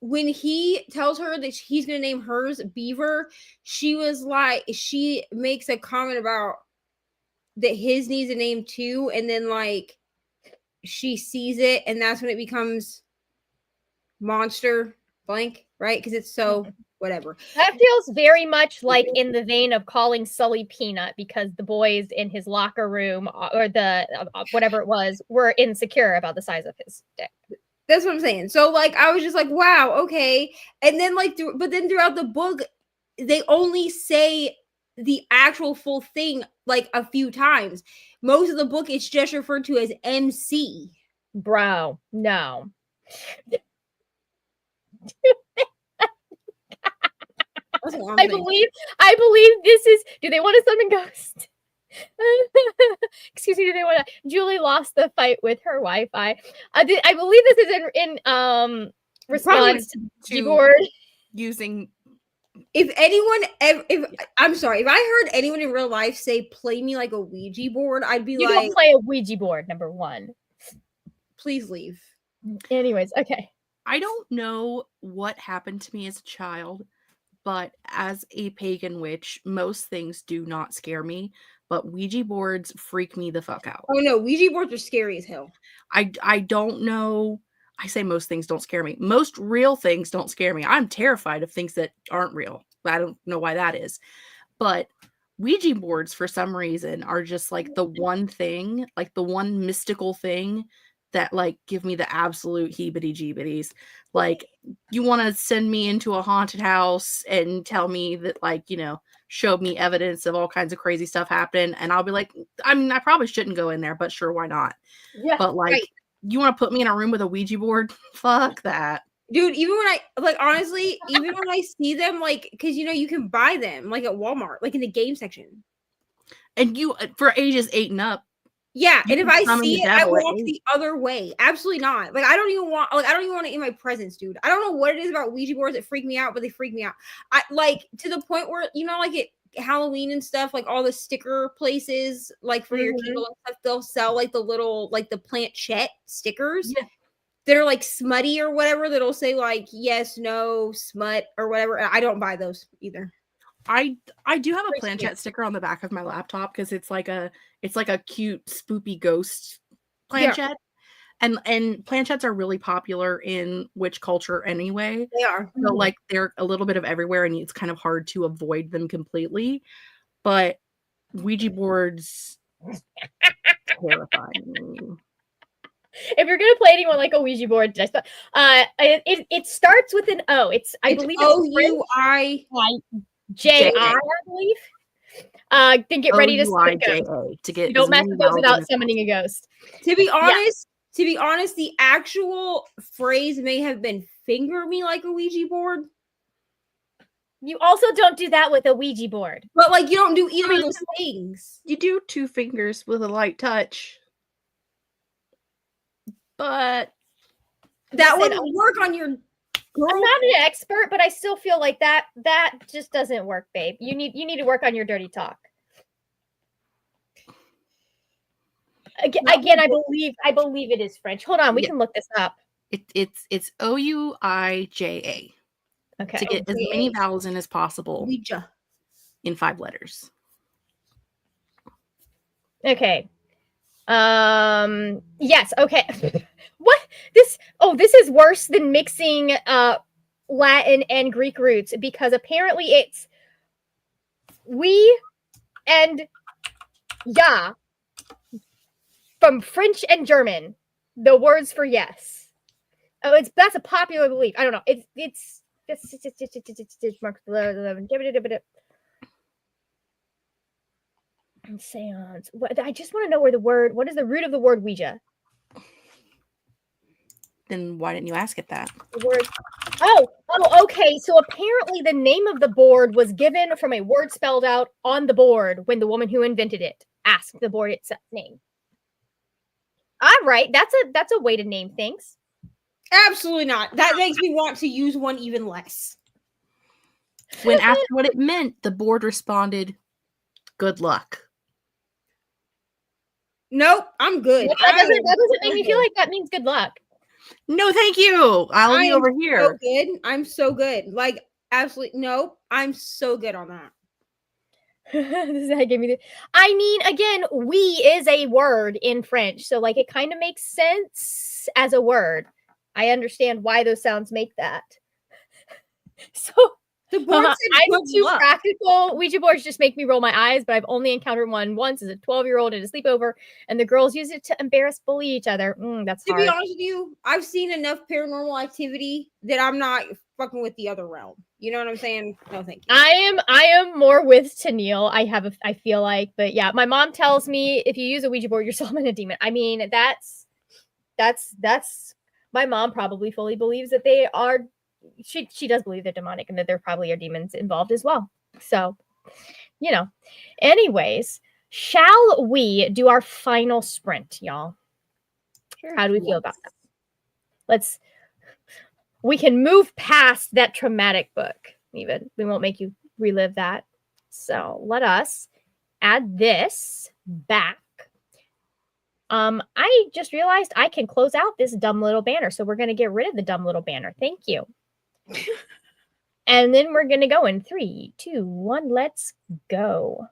when he tells her that he's gonna name hers Beaver, she makes a comment about that his needs a name too, and then like she sees it, and that's when it becomes Monster Blank, right? Because it's so whatever. That feels very much like in the vein of calling Sully Peanut because the boys in his locker room or the whatever it was were insecure about the size of his dick. That's what I'm saying. So like I was just like, wow, okay. And then like but then throughout the book, they only say the actual full thing like a few times. Most of the book it's just referred to as MC. Bro, no. I believe this is. Do they want to summon Ghost? Excuse me. Do they want to? Julie lost the fight with her Wi-Fi. I believe this is in response to keyboard using. If I'm sorry, if I heard anyone in real life say "play me like a Ouija board," I'd be you like, "You don't play a Ouija board." Number one. Please leave. Anyways, okay. I don't know what happened to me as a child, but as a pagan witch, most things do not scare me, but Ouija boards freak me the fuck out. Oh no, Ouija boards are scary as hell. I don't know. I say most things don't scare me. Most real things don't scare me. I'm terrified of things that aren't real. I don't know why that is. But Ouija boards, for some reason, are just like the one thing, like the one mystical thing that like give me the absolute heebity-jeebities. Like, you want to send me into a haunted house and tell me that, like, you know, show me evidence of all kinds of crazy stuff happening, and I'll be like, I mean, I probably shouldn't go in there, but sure, why not? Yeah, but like, right. You want to put me in a room with a Ouija board? Fuck that. Dude, even when I like honestly, even when I see them, like, because you know you can buy them like at Walmart, like in the game section. And you for ages 8 and up. Yeah, and if I see it, I walk the other way. Absolutely not. Like I don't even want it in my presence, dude. I don't know what it is about Ouija boards that freak me out, but they freak me out. I like to the point where you know, like at Halloween and stuff, like all the sticker places, like for your Kindle and stuff, they'll sell like the little like the planchette stickers. Yeah. That are like smutty or whatever. That'll say like yes, no, smut or whatever. I don't buy those either. I do have a planchette sticker on the back of my laptop because it's like a cute spoopy ghost planchette. Yeah. And planchettes are really popular in witch culture anyway. They are. So like they're a little bit of everywhere and it's kind of hard to avoid them completely. But Ouija boards terrifying. If you're gonna play anyone like a Ouija board, it starts with an O. I believe O-U-I J-I, I believe. Then get ready to summon a ghost. To get you don't mess with those without summoning a ghost. To be honest, the actual phrase may have been "finger me like a Ouija board." You also don't do that with a Ouija board. But like you don't do either of those things. You do 2 fingers with a light touch. But that wouldn't work on your girl. I'm not an expert, but I still feel like that just doesn't work, babe. You need to work on your dirty talk. Again, I believe it is French. Hold on, we can look this up. It's O-U-I-J-A. Okay. To get as many vowels in as possible. Ouija. In 5 letters. Okay. Yes, okay. What? This is worse than mixing Latin and Greek roots because apparently it's we and ja from French and German, the words for yes. Oh, that's a popular belief. I don't know. It's seance. I just want to know what is the root of the word Ouija? Then why didn't you ask it that? The word. Oh, okay. So apparently the name of the board was given from a word spelled out on the board when the woman who invented it asked the board its name. All right, that's a way to name things. Absolutely not. That makes me want to use one even less. When asked what it meant, the board responded, "Good luck." Nope, I'm good. Nope, that doesn't make me feel like that means good luck. No, thank you. I'll be over here. So good. I'm so good. Like, absolutely. Nope. I'm so good on that. This is how I gave me the. I mean, again, "we" is a word in French, so like it kind of makes sense as a word. I understand why those sounds make that. So The board said I'm good too luck. practical. Ouija boards just make me roll my eyes, but I've only encountered one once as a 12-year-old at a sleepover, and the girls use it to embarrass, bully each other. That's To hard. be honest with you, I've seen enough paranormal activity that I'm not fucking with the other realm. You know what I'm saying? No, thank you. I am more with Tennille. I feel like, but yeah, my mom tells me if you use a Ouija board, you're summoning a demon. I mean, that's my mom probably fully believes that they are. She does believe they're demonic and that there probably are demons involved as well. So, you know. Anyways, shall we do our final sprint, y'all? Sure. How do we feel about that? We can move past that traumatic book, even. We won't make you relive that. So let us add this back. I just realized I can close out this dumb little banner. So we're going to get rid of the dumb little banner. Thank you. And then we're going to go in 3, 2, 1. Let's go.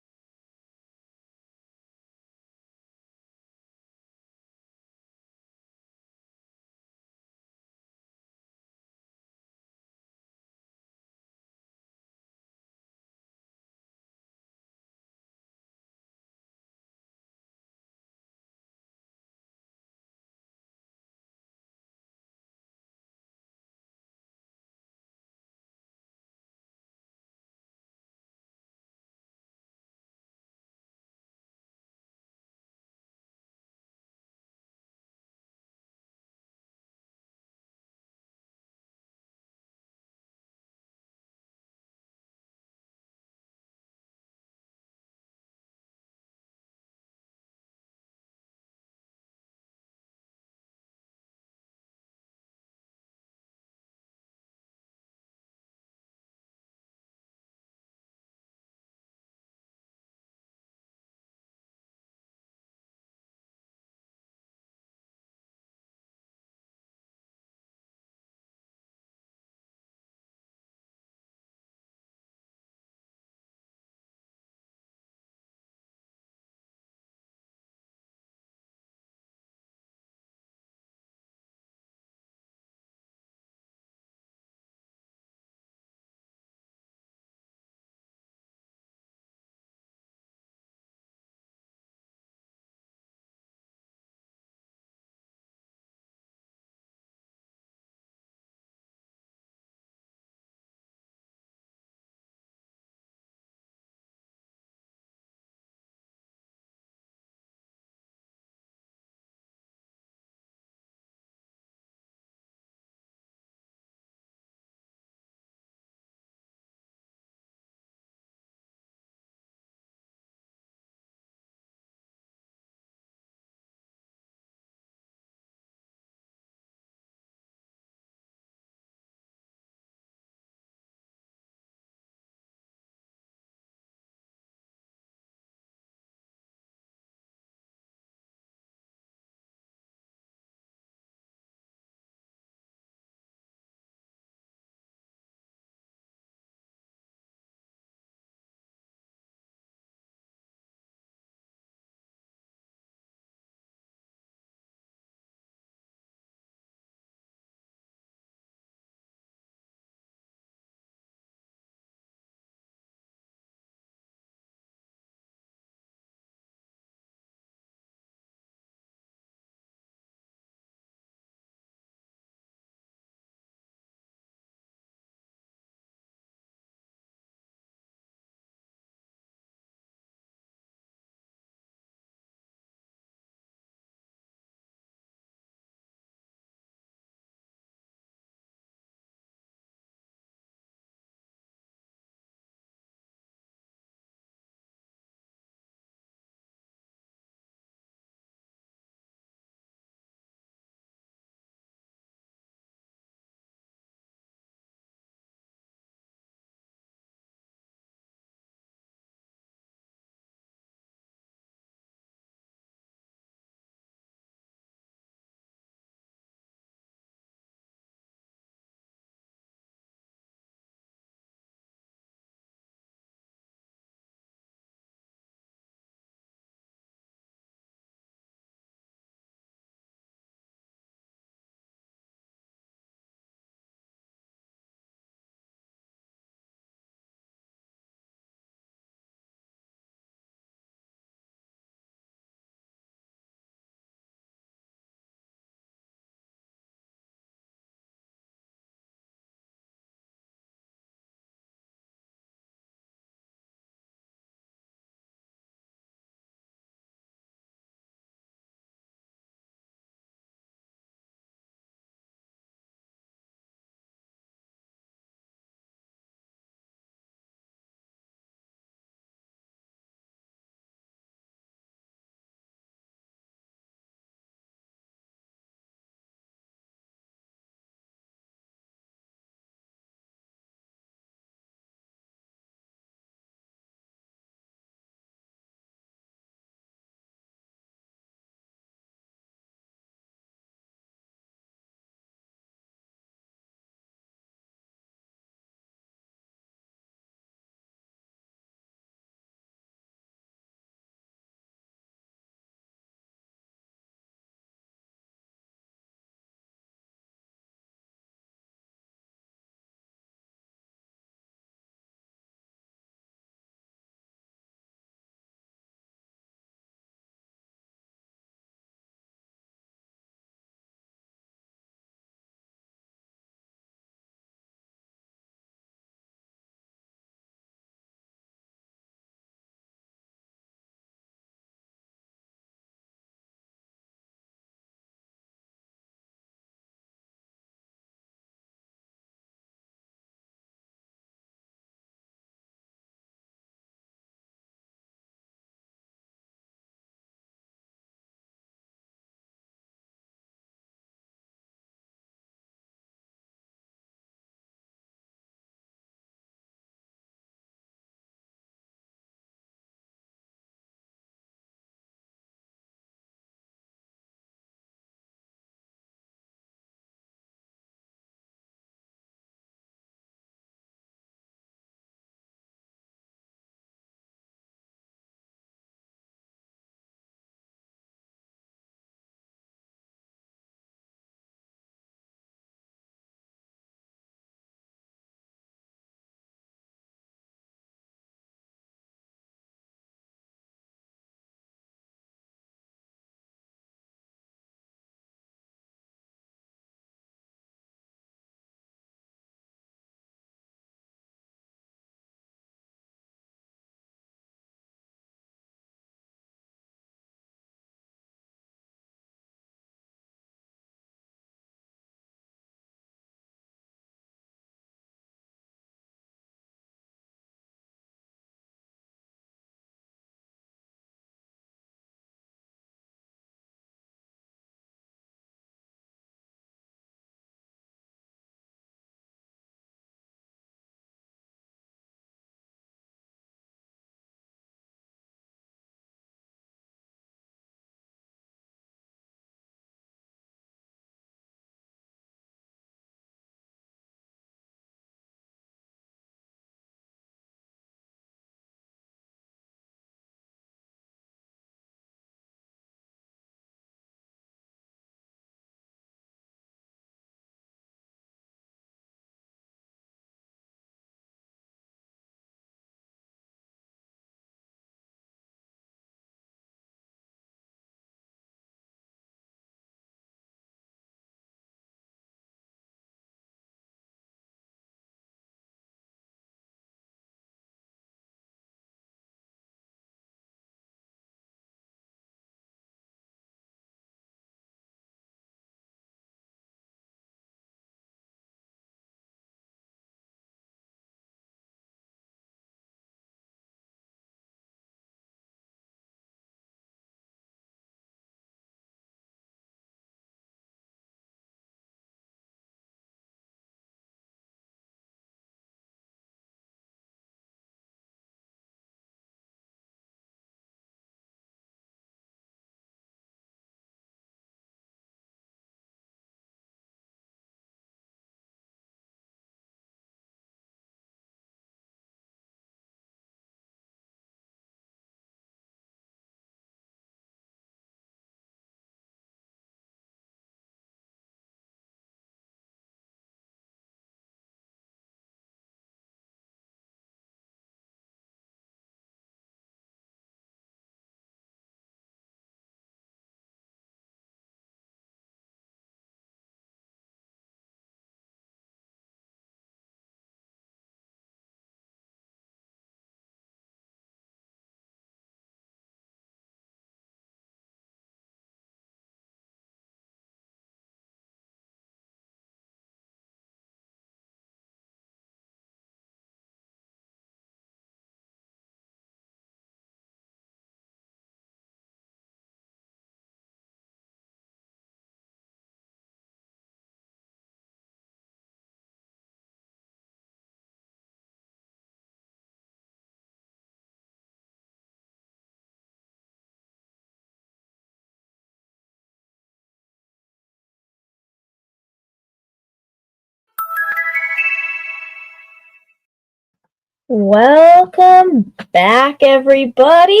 Welcome back, everybody.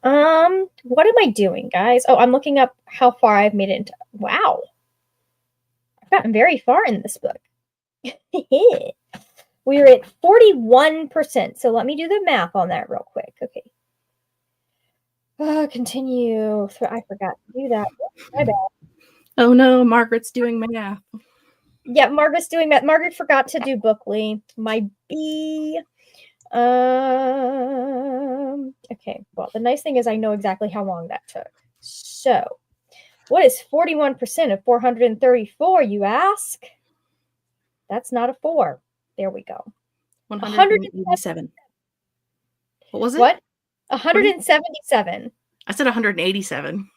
What am I doing, guys? Oh, I'm looking up how far I've made it into. Wow. I've gotten very far in this book. We're at 41%. So let me do the math on that real quick. Okay. Continue. I forgot to do that. My bad. Oh no, Margaret's doing math. Yeah, Margaret's doing that. Margaret forgot to do Bookly. My B. Okay. Well, the nice thing is I know exactly how long that took. So, what is 41% of 434, you ask? That's not a 4. There we go. 187. What was it? What? 177. I said 187.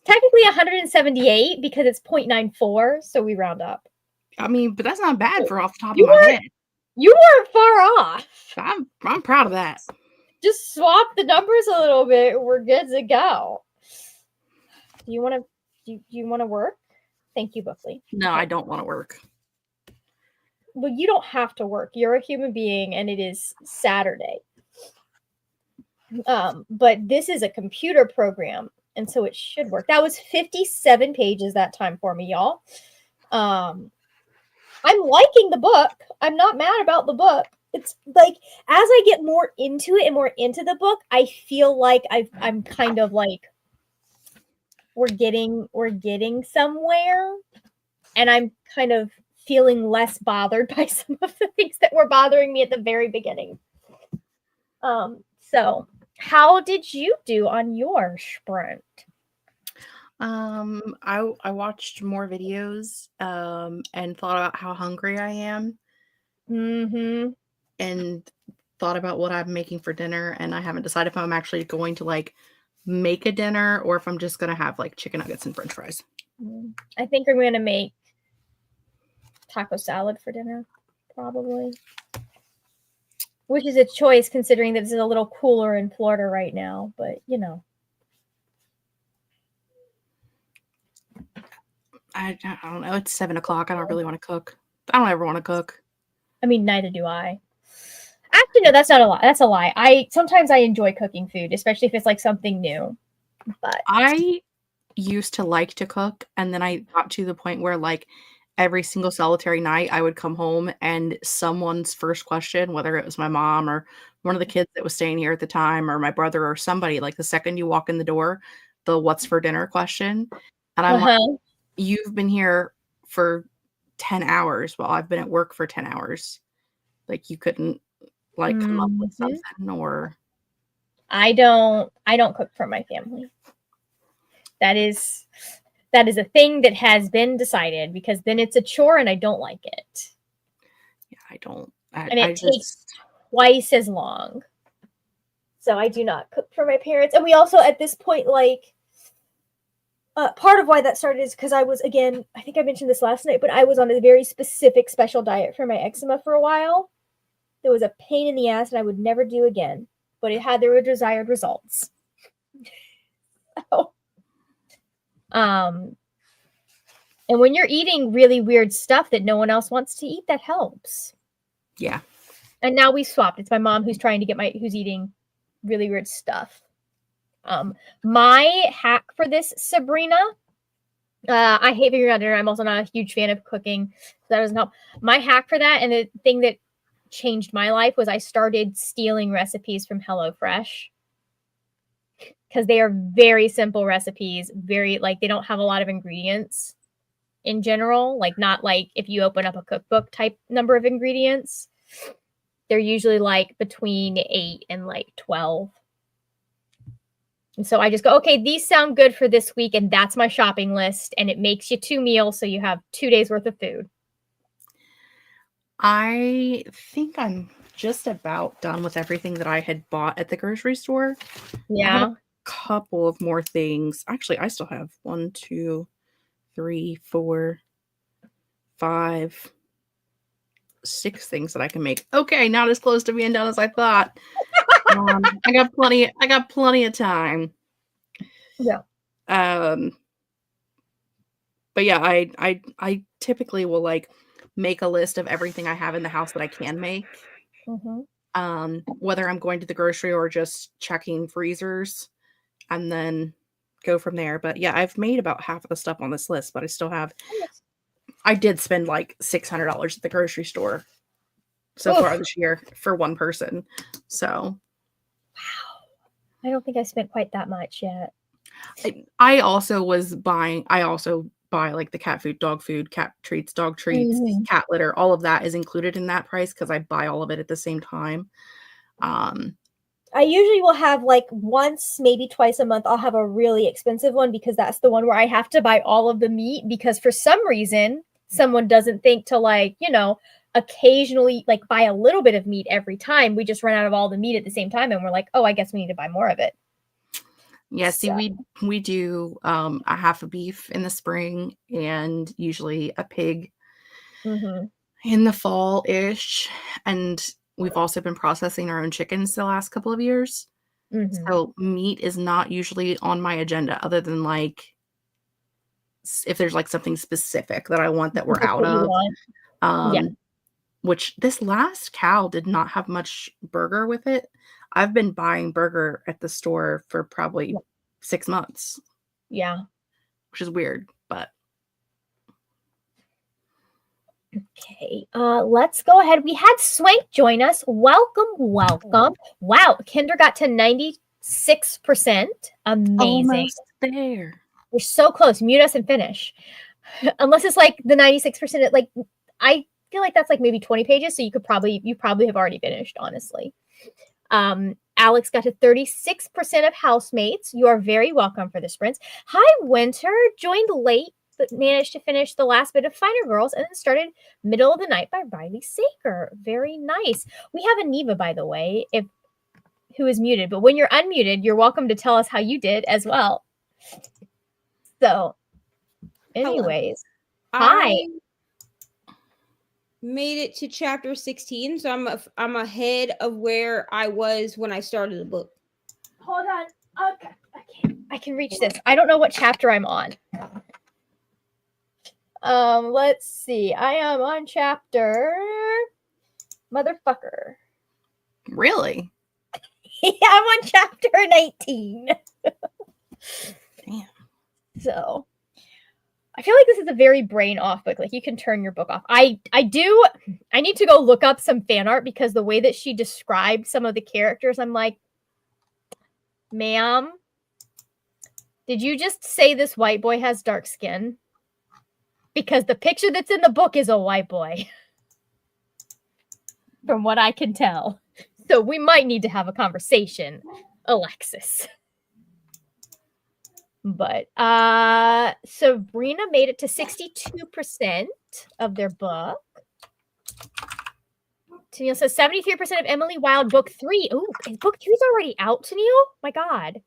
Technically 178 because it's 0.94, so we round up. I mean, but that's not bad for off the top of my head. You weren't far off. I'm proud of that. Just swap the numbers a little bit. We're good to go. Do you want to work? Thank you, Buckley. No, I don't want to work. Well, you don't have to work. You're a human being, and it is Saturday. But this is a computer program, and so it should work. That was 57 pages that time for me, y'all. I'm liking the book. I'm not mad about the book. It's like as I get more into it and more into the book, I feel like I'm kind of like we're getting somewhere, and I'm kind of feeling less bothered by some of the things that were bothering me at the very beginning. So how did you do on your sprint? I watched more videos and thought about how hungry I am. Mm-hmm. And thought about what I'm making for dinner, and I haven't decided if I'm actually going to like make a dinner or if I'm just gonna have like chicken nuggets and french fries. I think I'm gonna make taco salad for dinner, probably. Which is a choice considering that it's a little cooler in Florida right now, but you know. I don't know. It's 7 o'clock. I don't really want to cook. I don't ever want to cook. I mean, neither do I. Actually, no, that's not a lie. That's a lie. Sometimes I enjoy cooking food, especially if it's like something new. But I used to like to cook, and then I got to the point where like every single solitary night I would come home and someone's first question, whether it was my mom or one of the kids that was staying here at the time or my brother or somebody, like the second you walk in the door, the what's for dinner question. And I'm like, you've been here for 10 hours while I've been at work for 10 hours. Like you couldn't like come up with something. Or I don't cook for my family. That is a thing that has been decided because then it's a chore and I don't like it. Yeah, I don't. And it takes twice as long. So I do not cook for my parents. And we also at this point like part of why that started is because I was, again, I think I mentioned this last night, but I was on a very specific special diet for my eczema for a while. It was a pain in the ass and I would never do again, but it had the desired results. So, and when you're eating really weird stuff that no one else wants to eat, that helps. Yeah. And now we swapped. It's my mom who's trying to get who's eating really weird stuff. My hack for this, Sabrina, I hate figuring out dinner. I'm also not a huge fan of cooking, so that doesn't help. My hack for that, and the thing that changed my life, was I started stealing recipes from HelloFresh because they are very simple recipes. Very like they don't have a lot of ingredients in general. Like not like if you open up a cookbook type number of ingredients. They're usually like between 8 and like 12. And so I just go, okay, these sound good for this week. And that's my shopping list. And it makes you 2 meals. So you have 2 days worth of food. I think I'm just about done with everything that I had bought at the grocery store. Yeah. I have a couple of more things. Actually, I still have 1, 2, 3, 4, 5, 6 things that I can make. Okay, not as close to being done as I thought. I got plenty of time. Yeah. But yeah, I typically will like make a list of everything I have in the house that I can make. Whether I'm going to the grocery or just checking freezers, and then go from there. But yeah, I've made about half of the stuff on this list, but I still have. I did spend like $600 at the grocery store so far this year for one person. So, wow, I don't think I spent quite that much yet. I also buy like the cat food, dog food, cat treats, dog treats, cat litter. All of that is included in that price because I buy all of it at the same time. I usually will have like once, maybe twice a month, I'll have a really expensive one because that's the one where I have to buy all of the meat because for some reason, someone doesn't think to like, you know, occasionally like buy a little bit of meat every time. We just run out of all the meat at the same time and we're like, oh, I guess we need to buy more of it. Yeah, see, we do a half a beef in the spring and usually a pig in the fall-ish. And we've also been processing our own chickens the last couple of years. So meat is not usually on my agenda other than like if there's like something specific that I want that we're out of. Which this last cow did not have much burger with it. I've been buying burger at the store for probably 6 months. Yeah. Which is weird, but. Okay, let's go ahead. We had Swank join us. Welcome. Wow, Kinder got to 96%. Amazing. Almost there. We're so close. Mute us and finish. Unless it's like the 96%, like I feel like that's like maybe 20 pages, so you probably have already finished, honestly. Alex got to 36% of housemates. You are very welcome for the sprints. Hi, Winter. Joined late, but managed to finish the last bit of Finer Girls and then started Middle of the Night by Riley Saker. Very nice. We have a Neva, by the way, who is muted, but when you're unmuted, you're welcome to tell us how you did as well. So, anyways, hi. Made it to chapter 16, so I'm ahead of where I was when I started the book. Hold on. Okay. I can reach this. I don't know what chapter I'm on. Let's see. I am on chapter motherfucker. Really? Yeah, I'm on chapter 19. Damn. So I feel like this is a very brain off book. Like you can turn your book off. I need to go look up some fan art because the way that she described some of the characters, I'm like, ma'am, did you just say this white boy has dark skin? Because the picture that's in the book is a white boy. From what I can tell. So we might need to have a conversation, Alexis. But Sabrina made it to 62% of their book. Tennille says 73% of Emily Wilde book 3. Ooh, book 3 is already out, Tennille? My God.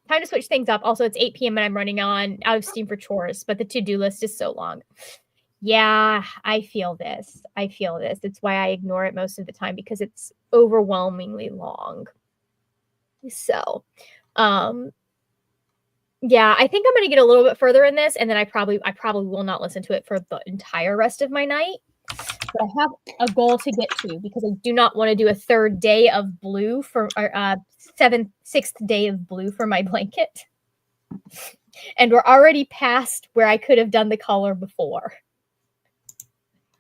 Time to switch things up. Also, it's 8 p.m. and I'm running out of steam for chores, but the to-do list is so long. Yeah, I feel this. It's why I ignore it most of the time because it's overwhelmingly long. So, yeah, I think I'm going to get a little bit further in this, and then I probably will not listen to it for the entire rest of my night. But I have a goal to get to because I do not want to do a third day of blue for sixth day of blue for my blanket. And we're already past where I could have done the color before.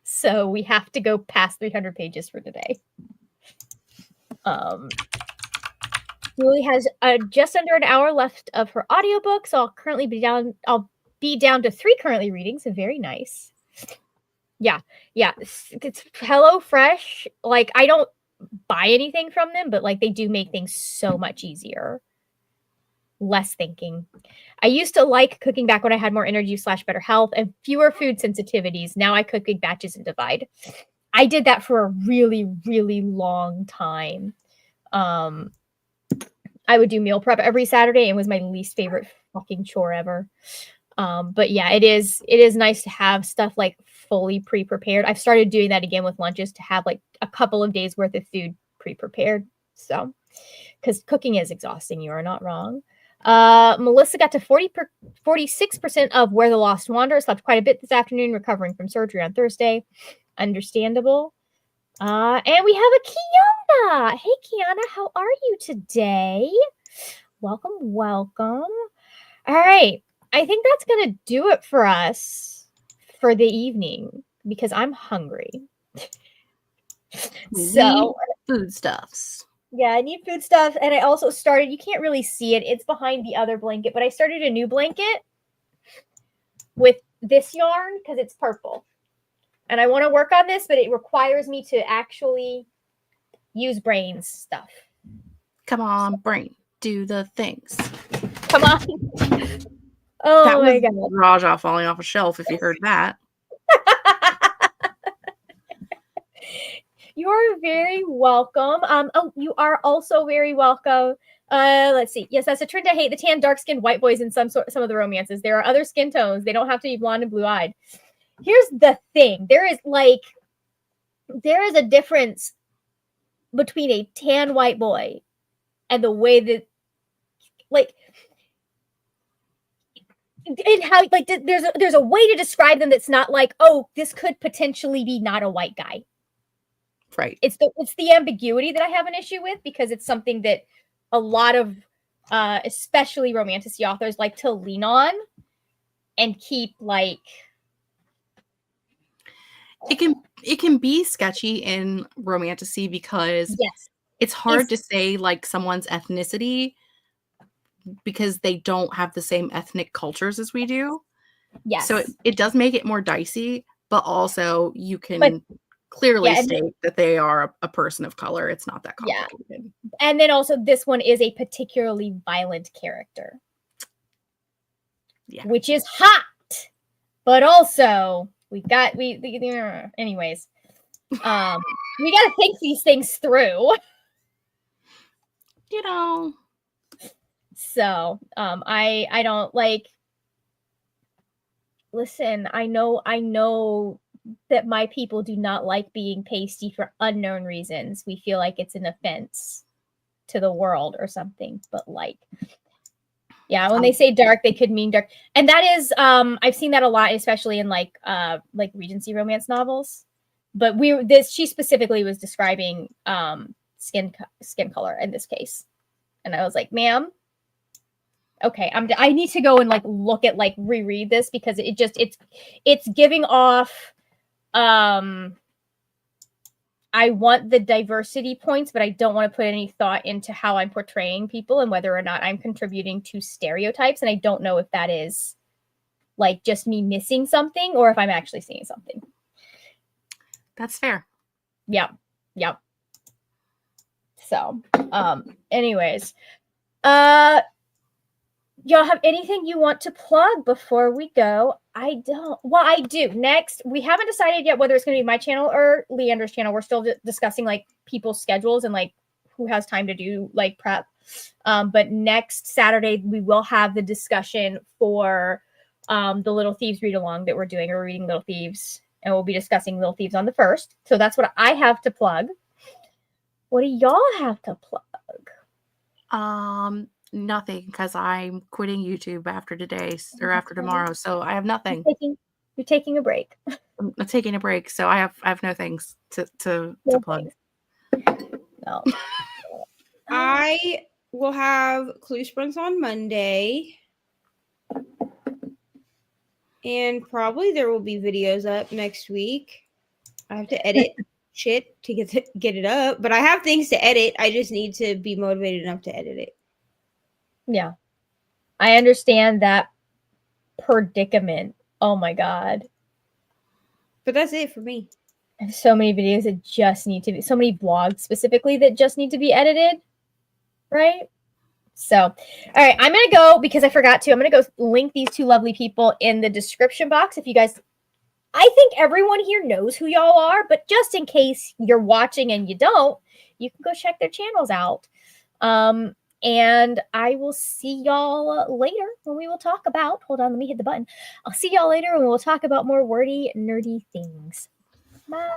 So we have to go past 300 pages for today. Julie has just under an hour left of her audiobook, so I'll be down to 3 currently reading, so very nice. Yeah. It's HelloFresh. Like, I don't buy anything from them, but like they do make things so much easier. Less thinking. I used to like cooking back when I had more energy / better health and fewer food sensitivities. Now I cook big batches and divide. I did that for a really, really long time. I would do meal prep every Saturday. It was my least favorite fucking chore ever. But yeah, it is nice to have stuff like fully pre-prepared. I've started doing that again with lunches to have like a couple of days worth of food pre-prepared. So, because cooking is exhausting, you are not wrong. Melissa got to 46% of Where the Lost Wander. Slept quite a bit this afternoon, recovering from surgery on Thursday. understandable. And we have a Kiana. Hey, Kiana, how are you today? Welcome, welcome. All right. I think that's going to do it for us for the evening because I'm hungry. So, foodstuffs. Yeah, I need food stuff. And I also started, you can't really see it. It's behind the other blanket, but I started a new blanket with this yarn because it's purple. And I want to work on this, but it requires me to actually use brains stuff. Come on, brain. Do the things. Come on. Oh that my was God. Raja falling off a shelf, if you heard that. You are very welcome. Oh, you are also very welcome. Let's see. Yes, that's a trend. I hate the tan, dark-skinned white boys in some of the romances. There are other skin tones. They don't have to be blonde and blue-eyed. Here's the thing. There is a difference between a tan white boy and the way that, and how, there's a way to describe them that's not like, oh, this could potentially be not a white guy. Right. It's the ambiguity that I have an issue with because it's something that a lot of especially romantasy authors like to lean on and keep it can be sketchy in romantasy because it's hard to say someone's ethnicity because they don't have the same ethnic cultures as we do. Yes. So it does make it more dicey, but also you can clearly state that they are a person of color. It's not that complicated. Yeah. And then also this one is a particularly violent character. Yeah. Which is hot. But also anyways. We got to think these things through. You know. So, I don't listen, I know that my people do not like being pasty for unknown reasons. We feel like it's an offense to the world or something, but yeah, when they say dark, they could mean dark. And that is, I've seen that a lot, especially in Regency romance novels. But she specifically was describing skin color in this case. And I was like, ma'am, okay, I need to go and look at reread this because it's giving off I want the diversity points, but I don't want to put any thought into how I'm portraying people and whether or not I'm contributing to stereotypes. And I don't know if that is just me missing something or if I'm actually seeing something. That's fair. Yep. So, anyways, y'all have anything you want to plug before we go? I don't. Well, I do. Next, we haven't decided yet whether it's going to be my channel or Leander's channel. We're still discussing people's schedules and who has time to do prep. But next Saturday, we will have the discussion for the Little Thieves read along that we're doing. We're reading Little Thieves, and we'll be discussing Little Thieves on the 1st. So that's what I have to plug. What do y'all have to plug? Nothing, because I'm quitting YouTube after today or after tomorrow, so I have nothing. You're taking a break. I'm taking a break, so I have no things to plug. No. I will have clue sprints on Monday. And probably there will be videos up next week. I have to edit shit to get it up, but I have things to edit. I just need to be motivated enough to edit it. Yeah. I understand that predicament. Oh my God. But that's it for me. I have so many videos that just need to be, so many blogs specifically that just need to be edited. Right? So, all right, I'm going to go because I forgot to. I'm going to go link these two lovely people in the description box. If you guys, I think everyone here knows who y'all are, but just in case you're watching and you don't, you can go check their channels out. And I will see y'all later when we will talk about, hold on, let me hit the button. I'll see y'all later when we'll talk about more wordy, nerdy things. Bye.